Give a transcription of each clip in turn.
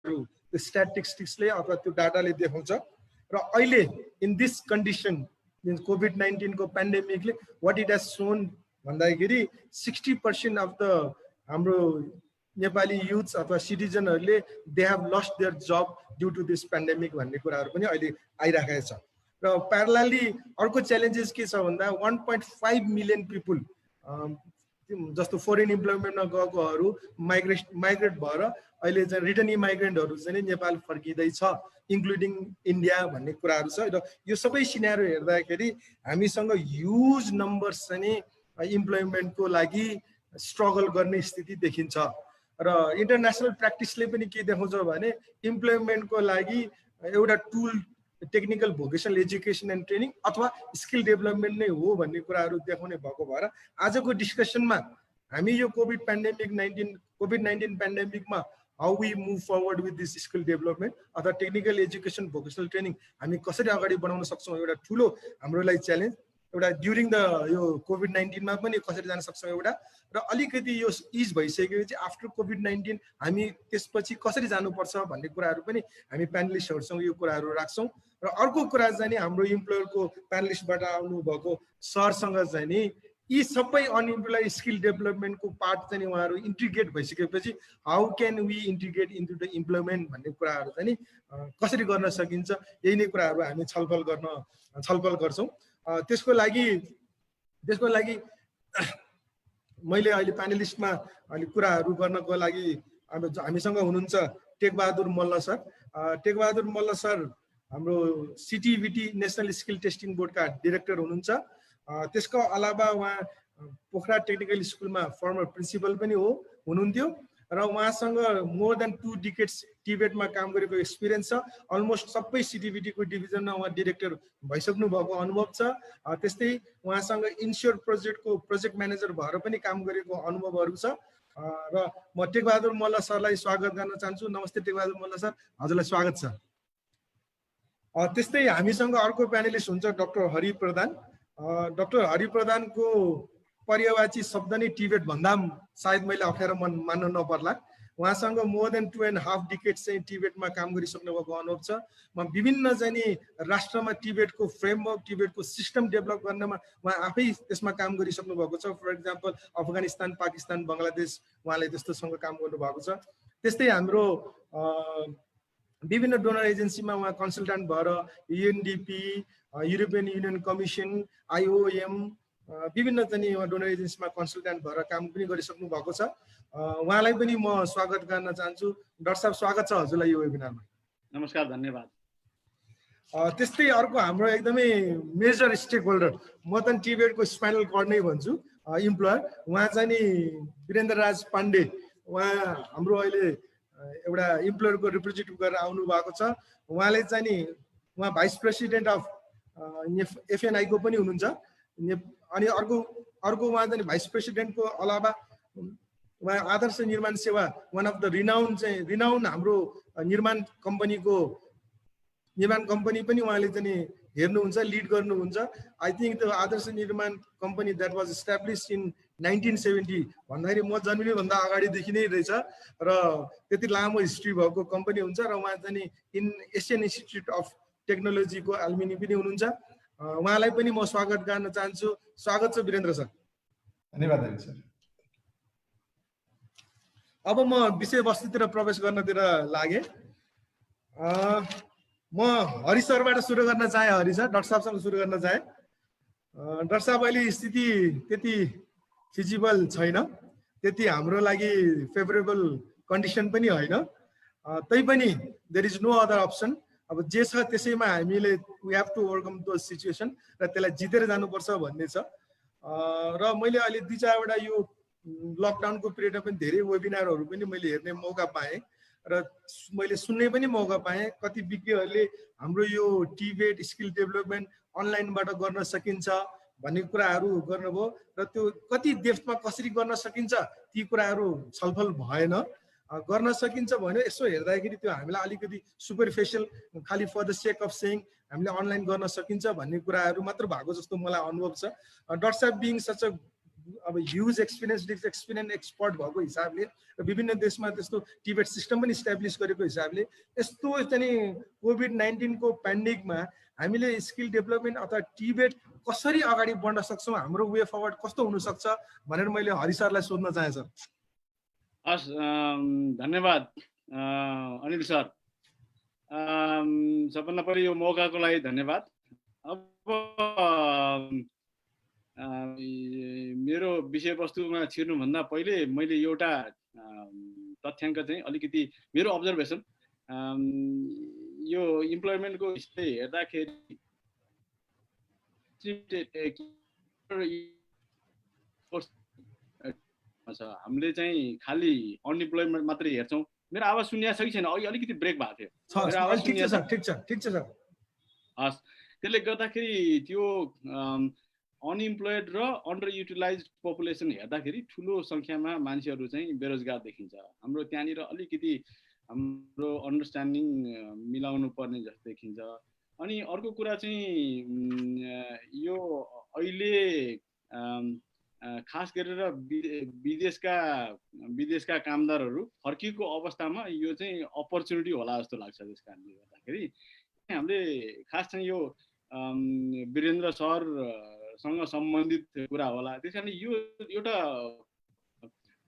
नम्बर्सहरू त्यो स्ट्याटिस्टिक्सले अथवा त्यो डाटाले देखाउँछ। र अहिले इन दिस कन्डिसन कोभिड-19 को पेन्डेमिकले वाट इट हेज सोन भन्दाखेरि 60% अफ द हाम्रो नेपाली युथ्स अथवा सिटिजनहरूले they have lost their job due to this pandemic भन्ने कुराहरू पनि अहिले आइराखेको छ। र प्यारलली अर्को च्यालेन्जेस के छ भन्दा 1.5 मिलियन पिपुल जस्तो फरेन इम्प्लोइमेन्टमा गएकोहरू माइग्रेट भएर अहिले चाहिँ रिटर्न इमाइग्रेन्टहरू चाहिँ नेपाल फर्किँदैछ, इन्क्लुडिङ इन्डिया भन्ने कुराहरू छ। र यो सबै सिनारियो हेर्दाखेरि हामीसँग ह्युज नम्बर्स चाहिँ इम्प्लोइमेन्टको लागि स्ट्रगल गर्ने स्थिति देखिन्छ। र इन्टरनेसनल प्र्याक्टिसले पनि के देखाउँछ भने इम्प्लोइमेन्टको लागि एउटा tool technical vocational education and training अथवा स्किल डेभलपमेन्ट नै हो भन्ने कुराहरू देखाउने भएको भएर आजको डिस्कसनमा हामी यो कोभिड-19 पेन्डेमिकमा how we move forward with this skill development अथवा टेक्निकल एजुकेसन भोकेसनल ट्रेनिङ हामी कसरी अगाडि बढाउन सक्छौँ एउटा ठुलो हाम्रो लागि च्यालेन्ज। एउटा ड्युरिङ द यो कोभिड-19 मा पनि कसरी जान सक्छौँ एउटा, र अलिकति यो इज भइसकेपछि आफ्टर कोभिड-19 हामी त्यसपछि कसरी जानुपर्छ भन्ने कुराहरू पनि हामी प्यानलिस्टहरूसँग यो कुराहरू राख्छौँ। र अर्को कुरा चाहिँ नि हाम्रो इम्प्लोयरको प्यानलिस्टबाट आउनुभएको सरसँग चाहिँ नि यी सबै अनइम्प्लोइड स्किल डेभलपमेन्टको पार्ट चाहिँ उहाँहरू इन्टिग्रेट भइसकेपछि how can we integrate into the employment भन्ने कुराहरू चाहिँ नि कसरी गर्न सकिन्छ, यही नै कुराहरू हामी छलफल गर्छौँ। त्यसको लागि मैले अहिले प्यानलिस्टमा अहिले कुराहरू गर्नको लागि हामीसँग हुनुहुन्छ टेकबहादुर मल्ल सर। टेकबहादुर मल्ल सर हाम्रो सिटिभिटी नेसनल स्किल टेस्टिङ बोर्डका डिरेक्टर हुनुहुन्छ। त्यसको अलावा उहाँ पोखरा टेक्निकल स्कुलमा फर्मर प्रिन्सिपल पनि हुनुहुन्थ्यो र उहाँसँग मोर देन 2 डिकेड्स टिबेटमा काम गरेको एक्सपिरियन्स छ। अलमोस्ट सबै सिटिभिटीको डिभिजनमा उहाँ डिरेक्टर भइसक्नु भएको अनुभव छ। त्यस्तै उहाँसँग इन्स्योर प्रोजेक्टको प्रोजेक्ट म्यानेजर भएर पनि काम गरेको अनुभवहरू छ। र म टेकबहादुर मल्ल सरलाई स्वागत गर्न चाहन्छु। नमस्ते टेकबहादुर मल्ल सर, हजुरलाई स्वागत छ। त्यस्तै हामीसँग अर्को प्यानलिस्ट हुन्छ डाक्टर हरि प्रधान। डाक्टर हरि प्रधानको पर्यायवाची शब्द नै टिबेट भन्दा सायद मैले अप्ठ्यारो मान्न नपर्ला। उहाँसँग मोर देन 2.5 डिकेड्स चाहिँ टिबेटमा काम गरिसक्नु भएको अनुभव छ। म विभिन्न चाहिँ नि राष्ट्रमा टिबेटको फ्रेमवर्क टिबेटको सिस्टम डेभलप गर्नमा उहाँ आफै त्यसमा काम गरिसक्नु भएको छ। फर इक्जाम्पल अफगानिस्तान, पाकिस्तान, बङ्गलादेश उहाँले त्यस्तोसँग काम गर्नुभएको छ। त्यस्तै हाम्रो विभिन्न डोनर एजेन्सीमा उहाँ कन्सल्टेन्ट भएर UNDP, European union commission, IOM विभिन्न चाहिँ उहाँ डोनर एजेन्सीमा कन्सल्टेन्ट भएर काम पनि गरिसक्नु भएको छ। उहाँलाई पनि म स्वागत गर्न चाहन्छु। डाक्टर साहब स्वागत छ हजुरलाई यो वेबिनारमा। नमस्कार, धन्यवाद। त्यस्तै अर्को हाम्रो एकदमै मेजर स्टेक होल्डर, म त टिबेटको स्पाइनल कर्ड नै भन्छु, इम्प्लोयर, उहाँ चाहिँ नि वीरेन्द्र राज पाण्डे। उहाँ हाम्रो अहिले एउटा इम्प्लोयरको रिप्रेजेन्टेटिभ गरेर आउनु भएको छ। उहाँले चाहिँ नि उहाँ भाइस प्रेसिडेन्ट अफ एफएनआईको पनि हुनुहुन्छ। अनि अर्को उहाँ चाहिँ भाइस प्रेसिडेन्टको अलावा उहाँ आदर्श निर्माण सेवा वान अफ द रिनाउन हाम्रो निर्माण कम्पनी पनि उहाँले चाहिँ हेर्नुहुन्छ, लिड गर्नुहुन्छ। आई थिङ्क त्यो आदर्श निर्माण company that was establish in 1970 भन्दाखेरि म जन्मिनुभन्दा अगाडिदेखि नै रहेछ र त्यति लामो हिस्ट्री भएको कम्पनी हुन्छ। र उहाँ चाहिँ इन एसियन इन्स्टिट्युट अफ टेक्नोलोजीको एल्युमिनी पनि हुनुहुन्छ। उहाँलाई पनि म स्वागत गर्न चाहन्छु। स्वागत छ वीरेन्द्र सर। धन्यवाद सर। अब म विषयवस्तुतिर प्रवेश गर्नतिर लागेँ। म हरि सरबाट सुरु गर्न चाहेँ। हरि सर, डाक्टर साहबसँग सुरु गर्न चाहेँ। डाक्टर साहब अहिले स्थिति त्यति फिजिबल छैन, त्यति हाम्रो लागि फेभरेबल कन्डिसन पनि होइन। तैपनि there is no other option. अब जे छ त्यसैमा हामीले we have to overcome those situation र त्यसलाई जितेर जानुपर्छ भन्ने छ। र मैले अहिले 2-4वटा यो लकडाउनको पिरियडमा पनि धेरै वेबिनारहरू पनि मैले हेर्ने मौका पाएँ र मैले सुन्ने पनि मौका पाएँ। कति विज्ञहरूले हाम्रो यो टिबेट स्किल डेभलपमेन्ट अनलाइनबाट गर्न सकिन्छ भन्ने कुराहरू गर्नुभयो र त्यो कति डेप्थमा कसरी गर्न सकिन्छ ती कुराहरू छलफल भएन। गर्न सकिन्छ भने यसो हेर्दाखेरि त्यो हामीलाई अलिकति सुपरफिसियल, खालि for the sake of saying हामीले अनलाइन गर्न सकिन्छ भन्ने कुराहरू मात्र भएको जस्तो मलाई अनुभव छ। डाक्टर साहब बिङ सच अ अब ह्युज एक्सपिरियन्स एक्सपर्ट भएको हिसाबले र विभिन्न देशमा त्यस्तो टिबेट सिस्टम पनि इस्टाब्लिस गरेको हिसाबले यस्तो चाहिँ कोभिड-19 को पेन्डेमिकमा हामीले स्किल डेभलपमेन्ट अथवा टिबेट कसरी अगाडि बढ्न सक्छौँ, हाम्रो वे फरवर्ड कस्तो हुनसक्छ भनेर मैले हरि सरलाई सोध्न चाहे सर। हस्, धन्यवाद अनिल सर। सबभन्दा पहिले यो मौकाको लागि धन्यवाद। अब मेरो विषयवस्तुमा छिर्नुभन्दा पहिले मैले एउटा तथ्याङ्क चाहिँ अलिकति मेरो अब्जर्भेसन, यो इम्प्लोइमेन्टको हिस्ट्री हेर्दाखेरि हामीले चाहिँ खालि अनइम्प्लोइमेन्ट मात्रै हेर्छौँ। मेरो आवाज सुनिया छ कि छैन? अलिकति ब्रेक भएको थियो। मेरो आवाज ठिक छ सर। हस्, त्यसले गर्दाखेरि त्यो अनइम्प्लोइड र अन्डर युटिलाइज पपुलेसन हेर्दाखेरि ठुलो सङ्ख्यामा मान्छेहरू चाहिँ बेरोजगार देखिन्छ। हाम्रो त्यहाँनिर अलिकति हाम्रो अन्डरस्ट्यान्डिङ मिलाउनु पर्ने जस्तो देखिन्छ। अनि अर्को कुरा चाहिँ यो अहिले खास गरेर विदेशका कामदारहरू फर्किएको अवस्थामा यो चाहिँ अपर्च्युनिटी होला जस्तो लाग्छ। त्यस कारणले गर्दाखेरि हामीले खास चाहिँ यो वीरेन्द्र सरसँग सम्बन्धित कुरा होला। त्यस कारण यो एउटा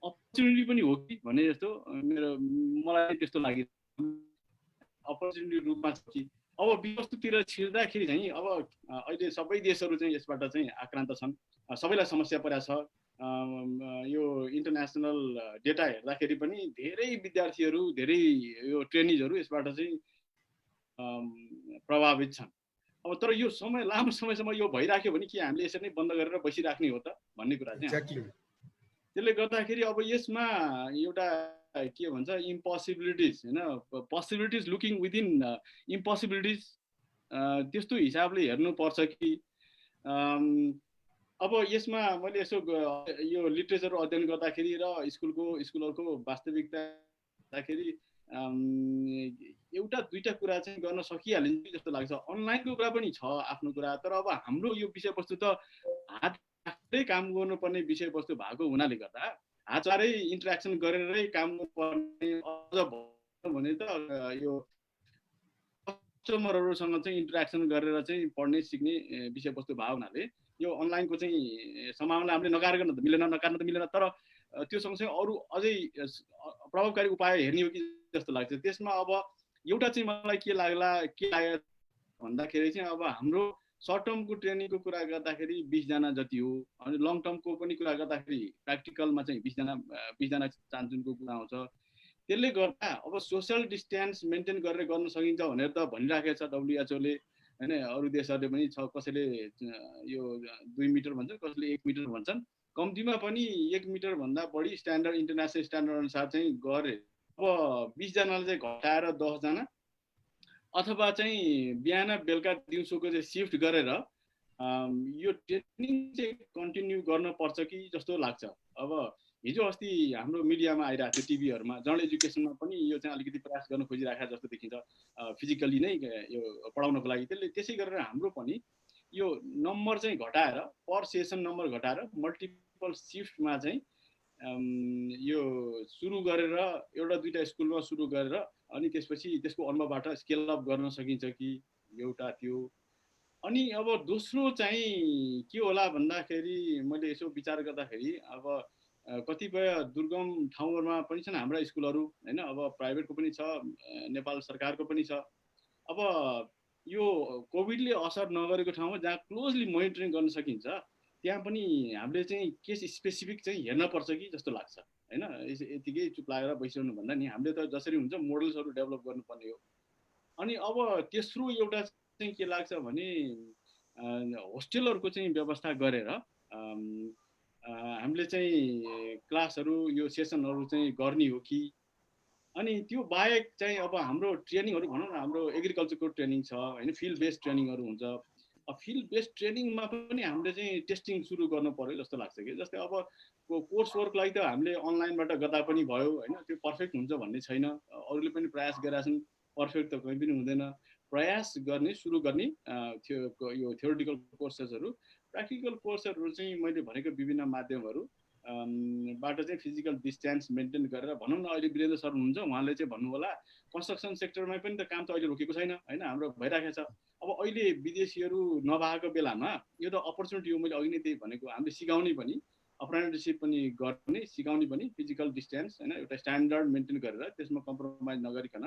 अपर्च्युनिटी पनि हो कि भन्ने जस्तो मलाई त्यस्तो लागि अपर्च्युनिटी रूपमा छ कि अब विषयवस्तुतिर छिर्दाखेरि चाहिँ अब अहिले सबै देशहरू चाहिँ यसबाट चाहिँ आक्रान्त छन्, सबैलाई समस्या परेको छ। यो इन्टरनेसनल डेटा हेर्दाखेरि पनि धेरै विद्यार्थीहरू, धेरै यो ट्रेनिजहरू यसबाट चाहिँ प्रभावित छन्। अब तर यो समय लामो समयसम्म यो भइराख्यो भने के हामीले यसरी नै बन्द गरेर बसिराख्ने हो त भन्ने कुरा चाहिँ। त्यसले गर्दाखेरि अब यसमा एउटा के भन्छ इम्पोसिबिलिटिज, होइन, पोसिबिलिटिज लुकिङ विदिन इम्पोसिबिलिटिज, त्यस्तो हिसाबले हेर्नुपर्छ कि अब यसमा मैले यसो यो लिट्रेचर अध्ययन गर्दाखेरि र स्कुलहरूको वास्तविकता हेर्दाखेरि एउटा दुईटा कुरा चाहिँ गर्न सकिहालिन्छ जस्तो लाग्छ। अनलाइनको कुरा पनि छ आफ्नो कुरा, तर अब हाम्रो यो विषयवस्तु त हातले काम गर्नुपर्ने विषयवस्तु भएको हुनाले गर्दा हातबाटै इन्टरेक्सन गरेरै काम गर्नुपर्ने, अझ भने त यो कस्टमरहरूसँग चाहिँ इन्टरेक्सन गरेर चाहिँ पढ्ने सिक्ने विषयवस्तु भएको हुनाले यो अनलाइनको चाहिँ सम्भावना हामीले नकार्न त मिलेन, तर त्यो सँगसँगै अरू अझै प्रभावकारी उपाय हेर्ने हो कि जस्तो लाग्छ। त्यसमा अब एउटा चाहिँ मलाई के लाग्यो भन्दाखेरि चाहिँ अब हाम्रो सर्ट टर्मको ट्रेनिङको कुरा गर्दाखेरि 20 जना जति हो, अनि लङ टर्मको पनि कुरा गर्दाखेरि प्र्याक्टिकलमा चाहिँ 20 जना चान्चुनको कुरा आउँछ। त्यसले गर्दा अब सोसल डिस्टेन्स मेन्टेन गरेर गर्न सकिन्छ भनेर त भनिराखेको छ WHO ले, होइन। अरू देशहरूले पनि छ, कसैले यो 2 मिटर भन्छन्, कसैले 1 मिटर भन्छन्। कम्तीमा पनि 1 मिटर भन्दा बढी स्ट्यान्डर्ड, इन्टरनेसनल स्ट्यान्डर्ड अनुसार चाहिँ गरे। अब 20 जनाले चाहिँ घटाएर 10 जना अथवा चाहिँ बिहान बेलुका दिउँसोको चाहिँ सिफ्ट गरेर यो ट्रेनिङ चाहिँ कन्टिन्यू गर्न पर्छ कि जस्तो लाग्छ। अब हिजो अस्ति हाम्रो मिडियामा आइरहेको थियो, टिभीहरूमा, जनरल एजुकेसनमा पनि यो चाहिँ अलिकति प्रयास गर्न खोजिरहेको जस्तो देखिन्छ, फिजिकली नै यो पढाउनको लागि। त्यसै गरेर हाम्रो पनि यो नम्बर चाहिँ घटाएर, पर सेसन नम्बर घटाएर मल्टिपल सिफ्टमा चाहिँ यो सुरु गरेर एउटा दुईटा स्कुलमा सुरु गरेर अनि त्यसपछि त्यसको अनुभवबाट स्केल अप गर्न सकिन्छ कि, एउटा त्यो। अनि अब दोस्रो चाहिँ के होला भन्दाखेरि मैले यसो विचार गर्दाखेरि अब कतिपय दुर्गम ठाउँहरूमा पनि छन् हाम्रा स्कुलहरू, होइन। अब प्राइभेटको पनि छ, नेपाल सरकारको पनि छ। अब यो कोभिडले असर नगरेको ठाउँमा जहाँ क्लोजली मोनिटरिङ गर्न सकिन्छ त्यहाँ पनि हामीले चाहिँ केस स्पेसिफिक चाहिँ हेर्न पर्छ कि जस्तो लाग्छ, होइन। यतिकै चुप लागेर बसिरहनु भन्दा नि हामीले त जसरी हुन्छ मोडल्सहरू डेभलप गर्नुपर्ने हो। अनि अब तेस्रो एउटा चाहिँ के लाग्छ भने होस्टेलहरूको चाहिँ व्यवस्था गरेर हामीले चाहिँ क्लासहरू, यो सेसनहरू चाहिँ गर्ने हो कि। अनि त्यो बाहेक चाहिँ अब हाम्रो ट्रेनिङहरू भनौँ न, हाम्रो एग्रिकल्चरको ट्रेनिङ छ, होइन, फिल्ड बेस्ड ट्रेनिङहरू हुन्छ। फिल्ड बेस्ड ट्रेनिङमा पनि हामीले चाहिँ टेस्टिङ सुरु गर्नु पर्यो जस्तो लाग्छ कि। जस्तै अब कोर्स वर्कलाई त हामीले अनलाइनबाट गर्दा पनि भयो, होइन। त्यो पर्फेक्ट हुन्छ भन्ने छैन, अरूले पनि प्रयास गरेका छन्, पर्फेक्ट त कहीँ पनि हुँदैन। प्रयास गर्ने, सुरु गर्ने यो थ्योरिटिकल कोर्सेसहरू प्र्याक्टिकल कोर्सहरू चाहिँ मैले भनेको विभिन्न माध्यमहरू बाट चाहिँ फिजिकल डिस्टेन्स मेन्टेन गरेर भनौँ न अहिले वीरेन्द्र सर हुनुहुन्छ उहाँले चाहिँ भन्नु होला कन्स्ट्रक्सन सेक्टरमा पनि त काम त अहिले रोकेको छैन हैन हाम्रो भइराखेको छ अब अहिले विदेशीहरू नभएको बेलामा यो त अपर्च्युनिटी हो मैले अघि नै त्यही भनेको हामीले सिकाउने पनि अप्रेन्टिससिप पनि गर्ने सिकाउने पनि फिजिकल डिस्टेन्स हैन एउटा स्ट्यान्डर्ड मेन्टेन गरेर त्यसमा कम्प्रोमाइज नगरिकन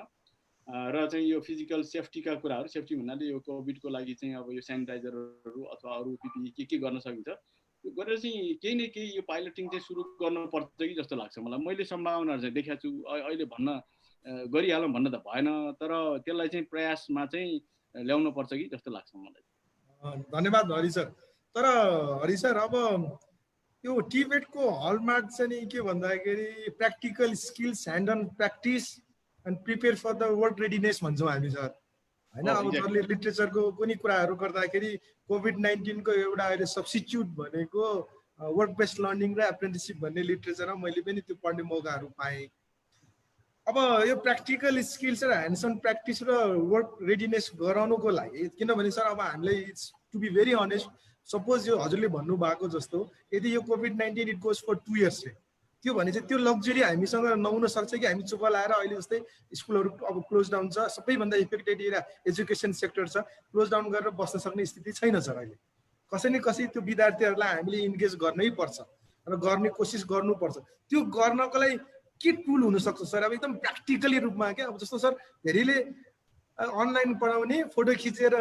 र चाहिँ यो फिजिकल सेफ्टीका कुराहरू सेफ्टी भन्नाले यो कोभिडको लागि चाहिँ अब यो सेनिटाइजरहरू अथवा अरू पिपिई के गर्न सकिन्छ त्यो गरेर चाहिँ केही न केही यो पाइलटिङ चाहिँ सुरु गर्नुपर्छ कि जस्तो लाग्छ मलाई मैले सम्भावनाहरू चाहिँ देखाएको छु अहिले भन्न गरिहालौँ भन्न त भएन तर त्यसलाई चाहिँ प्रयासमा चाहिँ ल्याउनु पर्छ कि जस्तो लाग्छ मलाई धन्यवाद हरि सर तर हरि सर अब यो टिबेटको हलमार्क चाहिँ के भन्दाखेरि practical skills hand on practice and prepare for the work readiness भन्छौँ हामी सर हैन अब सरले लिटरेचरको कुनै कुराहरू गर्दाखेरि कोभिड-19 को एउटा अहिले सब्स्टिट्युट भनेको वर्क बेस्ड लर्निङ र एप्रेन्टिसशिप भन्ने लिटरेचरमा मैले पनि त्यो पढ्ने मौकाहरू पाएँ अब यो प्र्याक्टिकल स्किल्स र ह्यान्ड्स अन प्र्याक्टिस र वर्क रेडिनेस गराउनुको लागि किनभने सर अब हामीलाई it's to be very honest suppose यो हजुरले भन्नुभएको जस्तो यदि यो कोभिड-19 इट गोज फर 2 इयर्स त्यो भने चाहिँ त्यो लग्जरी हामीसँग नहुन सक्छ कि हामी चुप लाएर अहिले जस्तै स्कुलहरू अब क्लोज डाउन छ सबैभन्दा इफेक्टेड एरिया एजुकेसन सेक्टर छ क्लोज डाउन गरेर बस्न सक्ने स्थिति छैन सर अहिले कसै न कसै त्यो विद्यार्थीहरूलाई हामीले इन्गेज गर्नै पर्छ र गर्ने कोसिस गर्नुपर्छ त्यो गर्नको लागि के टुल हुनसक्छ सर अब एकदम प्र्याक्टिकली रूपमा क्या अब जस्तो सर धेरैले अनलाइन पढाउने फोटो खिचेर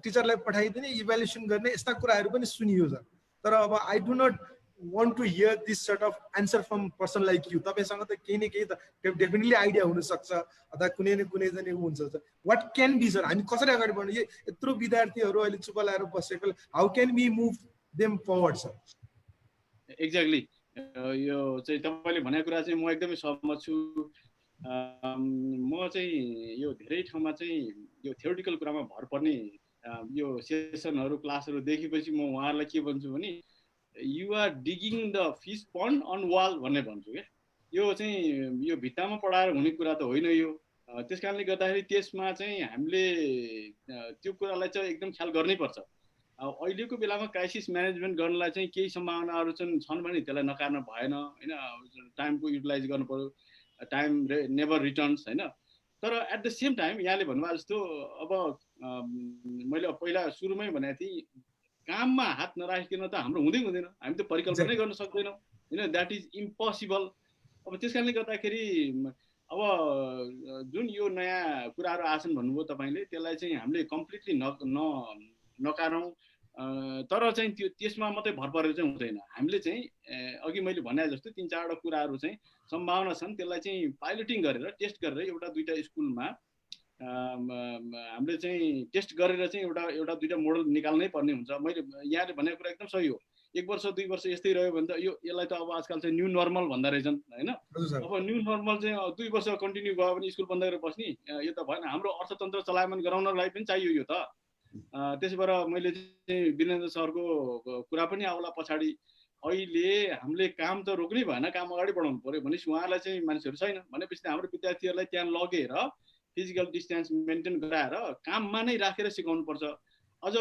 टिचरलाई पठाइदिने इभ्यालुएसन गर्ने यस्ता कुराहरू पनि सुनियो सर तर अब I do not want to hear this sort of answer from person like you तपाईसँग त केही न केही त डेफिनेटली आइडिया हुन सक्छ अथवा कुनै न कुनै चाहिँ हुन्छ व्हाट क्यान बी सर हामी कसरी अगाडि बढ्नु यत्रो विद्यार्थीहरू अहिले चुप लाएर बसेको how can we move them forward sir exactly यो चाहिँ तपाईले भनेको कुरा चाहिँ म एकदमै सहमत छु म चाहिँ यो धेरै ठाउँमा चाहिँ यो थ्योरिटिकल कुरामा भर पर्ने यो सेसनहरू क्लासहरू देखेपछि म उहाँहरूलाई के भन्छु भने you are digging the fish pond on wall भन्ने भन्छु क्या यो चाहिँ यो भित्तामा पढाएर हुने कुरा त होइन यो त्यस कारणले गर्दाखेरि त्यसमा चाहिँ हामीले त्यो कुरालाई चाहिँ एकदम ख्याल गर्नै पर्छ अहिलेको बेलामा क्राइसिस म्यानेजमेन्ट गर्नलाई चाहिँ केही सम्भावनाहरू छन् भने त्यसलाई नकार्न भएन हैन टाइमको युटिलाइज गर्नु पर्यो टाइम नेभर रिटर्न्स हैन तर एट द सेम टाइम यहाँले भन्नुभयो जस्तो अब मैले पहिला सुरुमै भनेको थिएँ काममा हात नराखिकन त हाम्रो हुँदैन हामी त परिकल्पना नै गर्न सक्दैनौँ हैन द्याट इज इम्पोसिबल अब त्यस कारणले गर्दाखेरि अब जुन यो नयाँ कुराहरू आछन् भन्नुभयो तपाईले त्यसलाई चाहिँ हामीले कम्प्लिटली नकारौँ तर चाहिँ त्यो त्यसमा मात्रै भर परेर चाहिँ हुँदैन हामीले चाहिँ अघि मैले भने जस्तो 3-4 वटा कुराहरू चाहिँ सम्भावना छन् त्यसलाई चाहिँ पाइलटिङ गरेर टेस्ट गरेर एउटा दुईटा स्कुलमा हामीले चाहिँ टेस्ट गरेर चाहिँ एउटा दुईटा मोडल निकाल्नै पर्ने हुन्छ मैले यहाँले भनेको कुरा एकदम सही हो 1 वर्ष 2 वर्ष यस्तै रह्यो भने त यसलाई त अब आजकल चाहिँ न्यू नर्मल भन्दा रहेछन् हैन अब न्यू नर्मल चाहिँ 2 वर्ष कन्टिन्यू भयो भने स्कुल बन्द गरेर बस्ने यो त भएन हाम्रो अर्थतन्त्र चलायमान गराउनलाई पनि चाहियो यो त त्यसै भएर मैले चाहिँ वीरेन्द्र सरको कुरा पनि आउला पछाडि अहिले हामीले काम त रोक्नै भएन काम अगाडि बढाउनु पर्यो भनेपछि उहाँलाई चाहिँ मान्छेहरू छैन भनेपछि हाम्रो विद्यार्थीहरूलाई त्यहाँ लगेर फिजिकल डिस्टेन्स मेन्टेन गराएर काममा नै राखेर सिकाउनु पर्छ अझ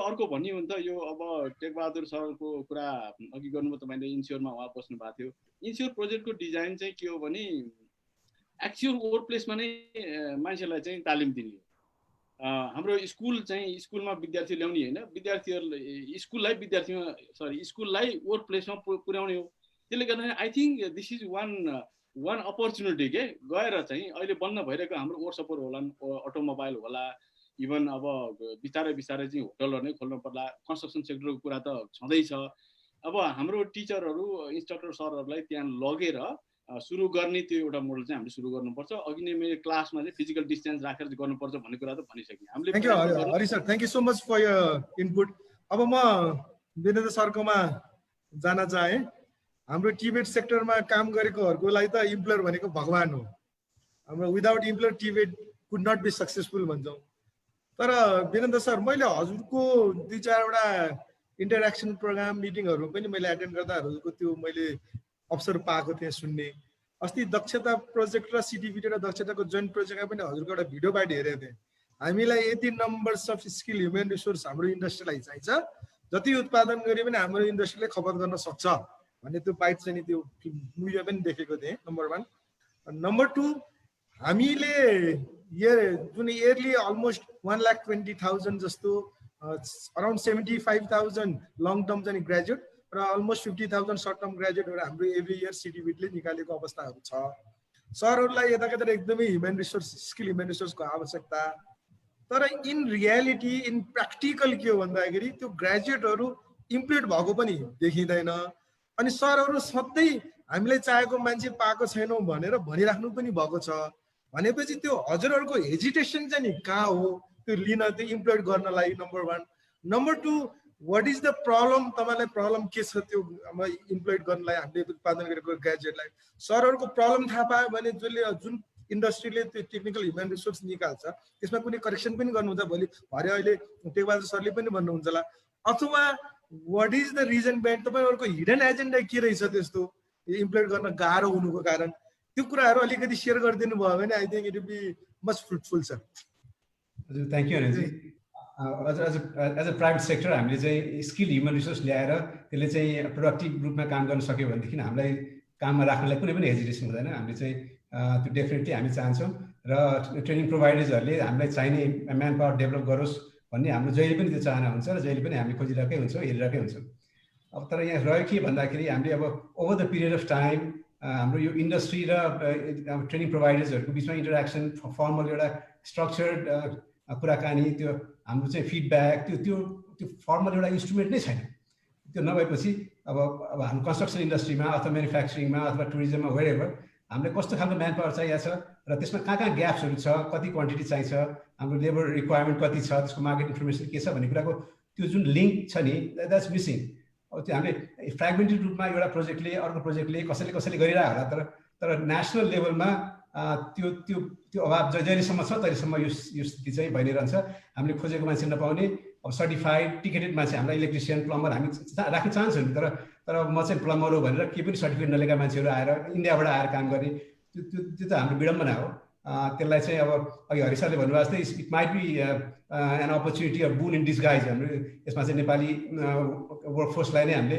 अर्को भन्ने हो नि त यो अब टेकबहादुर सरको कुरा अघि गर्नुभयो तपाईँले इन्स्योरमा उहाँ बस्नु भएको थियो इन्स्योर प्रोजेक्टको डिजाइन चाहिँ के हो भने एक्चुअल वर्क प्लेसमा नै मान्छेलाई चाहिँ तालिम दिने हाम्रो स्कुलमा विद्यार्थी ल्याउने होइन विद्यार्थीहरूले स्कुललाई वर्क प्लेसमा पुर्याउने हो त्यसले गर्दा I think this is one opportunity के गएर चाहिँ अहिले बन्द भइरहेको हाम्रो वर्कसपहरू होला अटोमोबाइल होला इभन अब बिस्तारै चाहिँ होटलहरू नै खोल्नु पर्ला कन्स्ट्रक्सन सेक्टरको कुरा त छँदैछ अब हाम्रो टिचरहरू इन्स्ट्रक्टर सरहरूलाई त्यहाँ लगेर सुरु गर्ने त्यो एउटा मोडल चाहिँ हामीले सुरु गर्नुपर्छ अघि नै मेरो क्लासमा चाहिँ फिजिकल डिस्टेन्स राखेर गर्नुपर्छ भन्ने कुरा त भनिसकेँ हामीले thank you Hari sir thank you so much for your input अब म वीरेन्द्र सरकोमा जान चाहे हाम्रो टिबेट सेक्टरमा काम गरेकोहरुको लागि त इम्प्लोयर भनेको भगवान हो हाम्रो विदाउट इम्प्लोयर टिबेट कुड नट बी सक्सेसफुल भन्छौं तर वीरेन्द्र सर मैले हजुरको 2-4 वटा इन्टरेक्सन प्रोग्राम मिटिङहरु पनि मैले एटेन्ड गर्दा हजुरको त्यो मैले अवसर पाएको थिएँ सुन्ने अस्ति दक्षता प्रोजेक्ट र सिटिभिटी र दक्षताको जोइन्ट प्रोजेक्टमा पनि हजुरको एउटा भिडियो बाइट हेरेको थिएँ हामीलाई यति numbers of skill human resource हाम्रो इन्डस्ट्रीलाई चाहिन्छ जति उत्पादन गरे पनि हाम्रो इन्डस्ट्रीले खपत गर्न सक्छ भन्ने त्यो बाइट चाहिँ नि त्यो मुभीमा पनि देखेको थिएँ नम्बर 1। नम्बर 2 हामीले जुन इयरली अलमोस्ट 1,20,000 जस्तो अराउन्ड 75,000 लङ टर्म चाहिँ ग्रेजुएट र अलमोस्ट 50,000 सर्ट टर्म ग्रेजुएटहरू हाम्रो एभ्री इयर सिटिभिटले निकालेको अवस्थाहरू छ। सरहरूलाई यताकता एकदमै ह्युमन रिसोर्स स्किल ह्युमन रिसोर्सको आवश्यकता, तर इन रियालिटी इन प्र्याक्टिकल के हो भन्दाखेरि त्यो ग्रेजुएटहरू इम्प्लोइड भएको पनि देखिँदैन। अनि सरहरू सधैँ हामीले चाहेको मान्छे पाएको छैनौँ भनेर भनिराख्नु पनि भएको छ भनेपछि त्यो हजुरहरूको हेजिटेसन चाहिँ नि कहाँ हो त्यो लिन त्यो इम्प्लोइड गर्नलाई number 1। Number 2 what is the problem, तपाईँलाई प्रब्लम के छ त्यो इम्प्लोइड गर्नलाई हामीले उत्पादन गरेको ग्रेजुएटलाई सरहरूको प्रब्लम थाहा पायो भने जसले जुन इन्डस्ट्रीले त्यो टेक्निकल ह्युमन रिसोर्स निकाल्छ त्यसमा कुनै करेक्सन पनि गर्नुहुन्छ भोलि भरे अहिले टेकबहादुर सरले पनि भन्नुहुन्छ होला, अथवा what is the reason behind तपाईँहरूको हिडन एजेन्डा के रहेछ त्यस्तो इम्प्लोइड गर्न गाह्रो हुनुको कारण, त्यो कुराहरू अलिकति सेयर गरिदिनु भयो भने I think it will be much fruitful sir. हजुर thank you Anilji. As a private sector हामीले चाहिँ स्किल ह्युमन रिसोर्स ल्याएर त्यसले चाहिँ प्रोडक्टिभ रूपमा काम गर्न सक्यो भनेदेखि हामीलाई काममा राख्नलाई कुनै पनि हेजिटेसन हुँदैन। हामीले चाहिँ त्यो डेफिनेटली हामी चाहन्छौँ र ट्रेनिङ प्रोभाइडर्सहरूले हामीलाई चाहिने म्यान पावर डेभलप गरोस् भन्ने हाम्रो जहिले पनि त्यो चाहना हुन्छ र जहिले पनि हामी खोजिरहेकै हुन्छौँ, हेरिरहेकै हुन्छौँ। अब तर यहाँ रह्यो के भन्दाखेरि हामीले अब over the period of time हाम्रो यो इन्डस्ट्री र ट्रेनिङ प्रोभाइडर्सहरूको बिचमा इन्टरेक्सन फर्मल एउटा स्ट्रक्चर्ड कुराकानी त्यो हाम्रो चाहिँ फिडब्याक त्यो फर्मल एउटा इन्स्ट्रुमेन्ट नै छैन। त्यो नभएपछि अब हाम्रो कन्स्ट्रक्सन इन्डस्ट्रीमा अथवा म्यानुफ्याक्चरिङमा अथवा टुरिज्ममा वेयरएभर हामीले कस्तो खालको म्यान पावर चाहिएको छ र त्यसमा कहाँ ग्याप्सहरू छ, कति क्वान्टिटी चाहिन्छ, हाम्रो लेबर रिक्वायरमेन्ट कति छ, त्यसको मार्केट इन्फर्मेसन के छ भन्ने कुराको त्यो जुन लिङ्क छ नि द्याट्स मिसिङ। अब त्यो हामीले फ्रेगमेन्टेड रूपमा एउटा प्रोजेक्टले अर्को प्रोजेक्टले कसैले गरिरहेको होला, तर नेसनल लेभलमा त्यो त्यो त्यो अभाव जहिलेसम्म छ तहिलेसम्म यो स्थिति चाहिँ भइ नै रहन्छ। हामीले खोजेको मान्छे नपाउने, अब सर्टिफाइड टिकेटेड मान्छे हामीलाई इलेक्ट्रिसियन प्लम्बर हामी राख्न चाहन्छौँ नि, तर म चाहिँ प्लम्बर हो भनेर केही पनि सर्टिफिकेट नलिएका मान्छेहरू आएर इन्डियाबाट आएर काम गर्ने त्यो त हाम्रो विडम्बना हो। त्यसलाई चाहिँ अब अघि हरि सरले भन्नुभएको जस्तै it might be an opportunity of boon in disguise. हाम्रो यसमा चाहिँ नेपाली वर्कफोर्सलाई नै हामीले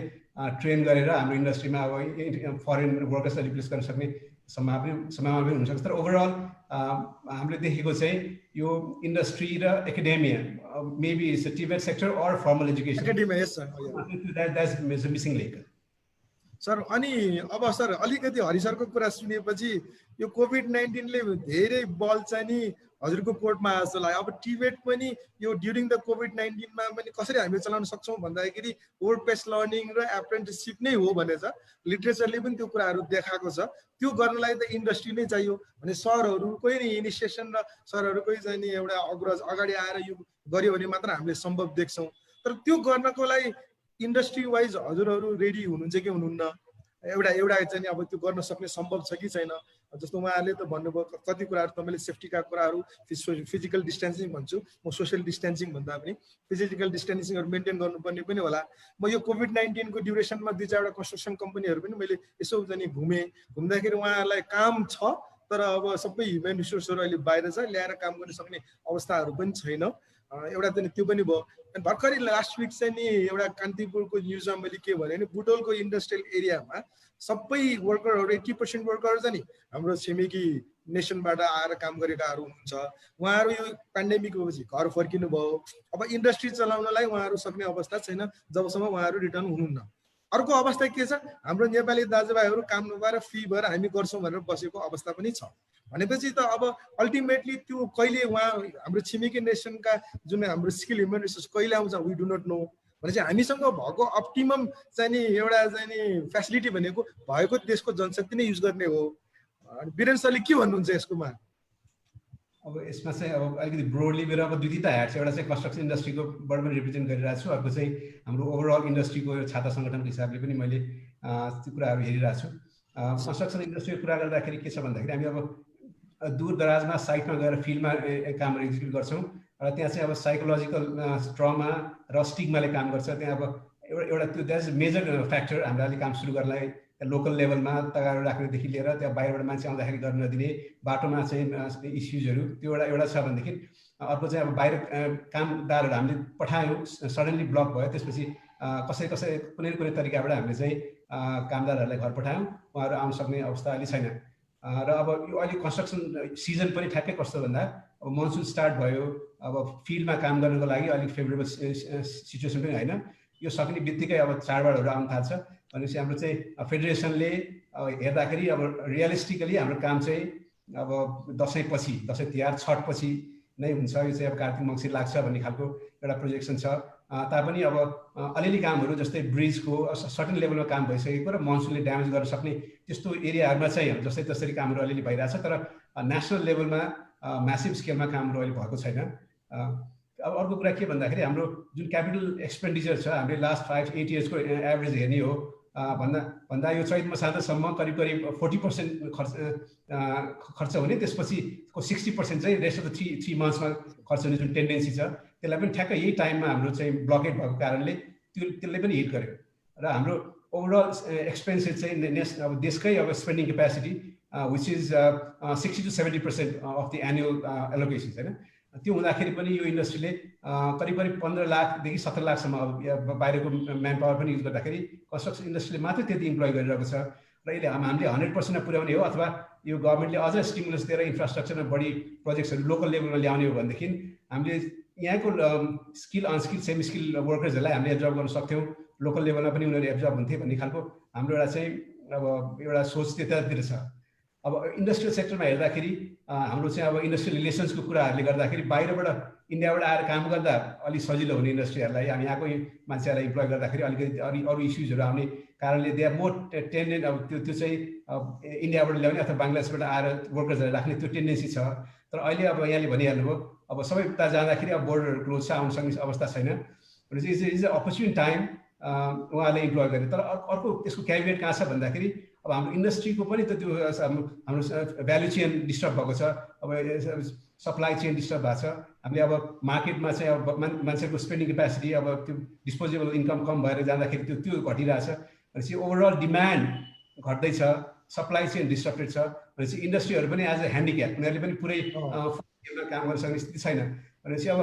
ट्रेन गरेर हाम्रो इन्डस्ट्रीमा अब फरेन वर्कर्सलाई रिप्लेस गर्न सक्ने सम्भावना पनि हुनसक्छ। तर ओभरअल हामीले देखेको चाहिँ यो इन्डस्ट्री र एकाडेमिया मेबी इट्स अ टिबेट sector or formal education that's missing link sir. अनि अब सर अलिकति हरि सरको कुरा सुनेपछि यो कोभिड-19ले धेरै बल चाहिँ नि हजुरको कोर्टमा आयो जस्तो लाग्यो। अब टिबेट पनि यो ड्युरिङ द कोभिड-19मा पनि कसरी हामीले चलाउन सक्छौँ भन्दाखेरि वर्क बेस्ड लर्निङ र एप्रेन्टिससिप नै हो भनेछ। लिटरेचरले पनि त्यो कुराहरू देखाएको छ। त्यो गर्नलाई त इन्डस्ट्री नै चाहियो भने सरहरूकै नै इनिसिएसन र सरहरूकै चाहिँ नि एउटा अग्रज अगाडि आएर यो गर्यो भने मात्र हामीले सम्भव देख्छौँ। तर त्यो गर्नको लागि इन्डस्ट्री वाइज हजुरहरू रेडी हुनुहुन्छ कि हुनुहुन्न? एउटा चाहिँ अब त्यो गर्न सक्ने सम्भव छ कि छैन? जस्तो उहाँहरूले त भन्नुभयो कति कुराहरू तपाईँले सेफ्टीका कुराहरू फिजिकल डिस्टेन्सिङ भन्छु, म सोसियल डिस्टेन्सिङ भन्दा पनि फिजिकल डिस्टेन्सिङहरू मेन्टेन गर्नुपर्ने पनि होला। म यो कोभिड-19को ड्युरेसनमा 2-4वटा कन्स्ट्रक्सन कम्पनीहरू पनि मैले यसो चाहिँ घुम्दाखेरि उहाँहरूलाई काम छ, तर अब सबै ह्युमन रिसोर्सहरू अहिले बाहिर छ, ल्याएर काम गर्न सक्ने अवस्थाहरू पनि छैन। एउटा चाहिँ त्यो पनि भयो। अनि भर्खरै लास्ट विक चाहिँ नि एउटा कान्तिपुरको न्युजमा मैले के भने नि बुटोलको इन्डस्ट्रियल एरियामा सबै वर्करहरू 80% वर्करहरू चाहिँ नि हाम्रो छिमेकी नेसनबाट आएर काम गरेकाहरू हुनुहुन्छ। उहाँहरू यो पेन्डेमिक पछि घर फर्किनु भयो। अब इन्डस्ट्री चलाउनलाई उहाँहरू सक्ने अवस्था छैन जबसम्म उहाँहरू रिटर्न हुनुहुन्न। अर्को अवस्था के छ, हाम्रो नेपाली दाजुभाइहरू काम नपाएर फी भएर हामी गर्छौँ भनेर बसेको अवस्था पनि छ। भनेपछि त अब अल्टिमेटली त्यो कहिले उहाँ हाम्रो छिमेकी नेसनका जुन हाम्रो स्किल ह्युमन रिसोर्स कहिले आउँछ वी डु नट नो। भनेपछि हामीसँग भएको अप्टिमम चाहिँ नि एउटा चाहिँ नि फेसिलिटी भनेको भएको देशको जनशक्ति नै युज गर्ने हो। वीरेन सरले के भन्नुहुन्छ यसकोमा? अब यसमा चाहिँ अब अलिकति ब्रोडली मेरो अब दुईटा ह्याट छ। एउटा चाहिँ कन्स्ट्रक्सन इन्डस्ट्रीकोबाट पनि रिप्रेजेन्ट गरिरहेको छु, अर्को चाहिँ हाम्रो ओभरअल इन्डस्ट्रीको छाता सङ्गठनको हिसाबले पनि मैले त्यो कुराहरू हेरिरहेको छु। कन्स्ट्रक्सन इन्डस्ट्रीको कुरा गर्दाखेरि के छ भन्दाखेरि हामी अब दूर दराजमा साइटमा गएर फिल्डमा कामहरू एक्जिक्युट गर्छौँ र त्यहाँ चाहिँ अब साइकोलोजिकल ट्रमा र स्टिग्माले काम गर्छ। त्यहाँ अब एउटा त्यो द्याट इज मेजर फ्याक्टर हाम्रो अहिले काम सुरु गर्नलाई लोकल लेभलमा तगारो राख्नेदेखि लिएर त्यहाँ बाहिरबाट मान्छे आउँदाखेरि गर्न नदिने, बाटोमा चाहिँ इस्युजहरू त्यो एउटा छ भनेदेखि अर्को चाहिँ अब बाहिर कामदारहरू हामीले पठायौँ, सडनली ब्लक भयो, त्यसपछि कसै कुनै न कुनै तरिकाबाट हामीले चाहिँ कामदारहरूलाई घर पठायौँ, उहाँहरू आउन सक्ने अवस्था अहिले छैन। र अब यो अहिले कन्स्ट्रक्सन सिजन पनि ठ्याक्कै कस्तो भन्दा अब मनसुन स्टार्ट भयो, अब फिल्डमा काम गर्नको लागि अलिक फेभरेबल सिचुएसन पनि होइन, यो सक्ने बित्तिकै अब चाडबाडहरू आउन थाल्छ भनेपछि हाम्रो चाहिँ फेडरेसनले हेर्दाखेरि अब रियलिस्टिकली हाम्रो काम चाहिँ अब दसैँपछि, दसैँ तिहार छठपछि नै हुन्छ, यो चाहिँ अब कार्तिक मङ्सिर लाग्छ भन्ने खालको एउटा प्रोजेक्सन छ। तापनि अब अलिअलि कामहरू जस्तै ब्रिजको सर्टेन लेभलमा काम भइसकेको र मनसुनले ड्यामेज गर्न सक्ने त्यस्तो एरियाहरूमा चाहिँ जस्तै तसरी कामहरू अलिअलि भइरहेछ, तर नेसनल लेभलमा म्यासिभ स्केलमा कामहरू अहिले भएको छैन। अब अर्को कुरा के भन्दाखेरि हाम्रो जुन क्यापिटल एक्सपेन्डिचर छ, हामीले लास्ट 5-8 इयर्सको एभरेज हेर्ने हो भन्दा यो चैत मसान्तसम्म करिब 40% खर्च हुने, त्यसपछिको 60% चाहिँ रेस्ट अफ द 3 मन्थ्समा खर्च हुने जुन टेन्डेन्सी छ, त्यसलाई पनि ठ्याक्कै यही टाइममा हाम्रो चाहिँ ब्लकेट भएको कारणले त्यसले पनि हिट गर्यो र हाम्रो ओभरअल एक्सपेन्सेस चाहिँ अब देशकै अब spending capacity which is 60 to 70% of the annual allocations होइन। त्यो हुँदाखेरि पनि यो इन्डस्ट्रीले करिब 15 लाखदेखि 17 लाखसम्म अब बाहिरको म्यान पावर पनि युज गर्दाखेरि कन्स्ट्रक्सन इन्डस्ट्रीले मात्रै त्यति इम्प्लोय गरिरहेको छ र अहिले हामीले 100% पुर्याउने हो अथवा यो गभर्मेन्टले अझ स्टिमुलस दिएर इन्फ्रास्ट्रक्चरमा बढी प्रोजेक्ट्सहरू लोकल लेभलमा ल्याउने हो भनेदेखि हामीले यहाँको स्किल अनस्किल सेमी स्किल वर्कर्सहरूलाई हामीले एब्जर्भ गर्न सक्थ्यौँ, लोकल लेभलमा पनि उनीहरू एब्जर्भ हुन्थे भन्ने खालको हाम्रो एउटा चाहिँ अब एउटा सोच त्यतातिर छ। अब इन्डस्ट्रियल सेक्टरमा हेर्दाखेरि हाम्रो चाहिँ अब इन्डस्ट्रियल रिलेसन्सको कुराहरूले गर्दाखेरि बाहिरबाट इन्डियाबाट आएर काम गर्दा अलिक सजिलो हुने इन्डस्ट्रीहरूलाई हामी यहाँको मान्छेहरूलाई इम्प्लोय गर्दाखेरि अलिकति अरू इस्युजहरू आउने कारणले दे आर मोर टेन्डेन्ट अब त्यो चाहिँ इन्डियाबाट ल्याउने अथवा बङ्गलादेशबाट आएर वर्कर्सहरू राख्ने त्यो टेन्डेन्सी छ। तर अहिले अब यहाँले भनिहाल्नुभयो अब सबै उता जाँदाखेरि अब बोर्डर क्लोज छ, आउन सक्ने अवस्था छैन भनेपछि इज अ अपर्च्युन टाइम उहाँले इम्प्लोय गर्ने। तर अर्को त्यसको क्याबिनेट कहाँ छ भन्दाखेरि अब हाम्रो इन्डस्ट्रीको पनि त त्यो हाम्रो भ्यालु चेन डिस्टर्ब भएको छ, अब सप्लाई चेन डिस्टर्ब भएको छ। हामीले अब मार्केटमा चाहिँ अब मान्छेको स्पेन्डिङ क्यापेसिटी अब त्यो डिस्पोजेबल इन्कम कम भएर जाँदाखेरि त्यो घटिरहेछ भनेपछि ओभरअल डिमान्ड घट्दैछ, सप्लाई चेन डिस्टर्बेड छ भनेपछि इन्डस्ट्रीहरू पनि एज अ ह्यान्डिक्याप, उनीहरूले पनि पुरै काम गर्न सक्ने स्थिति छैन भनेपछि अब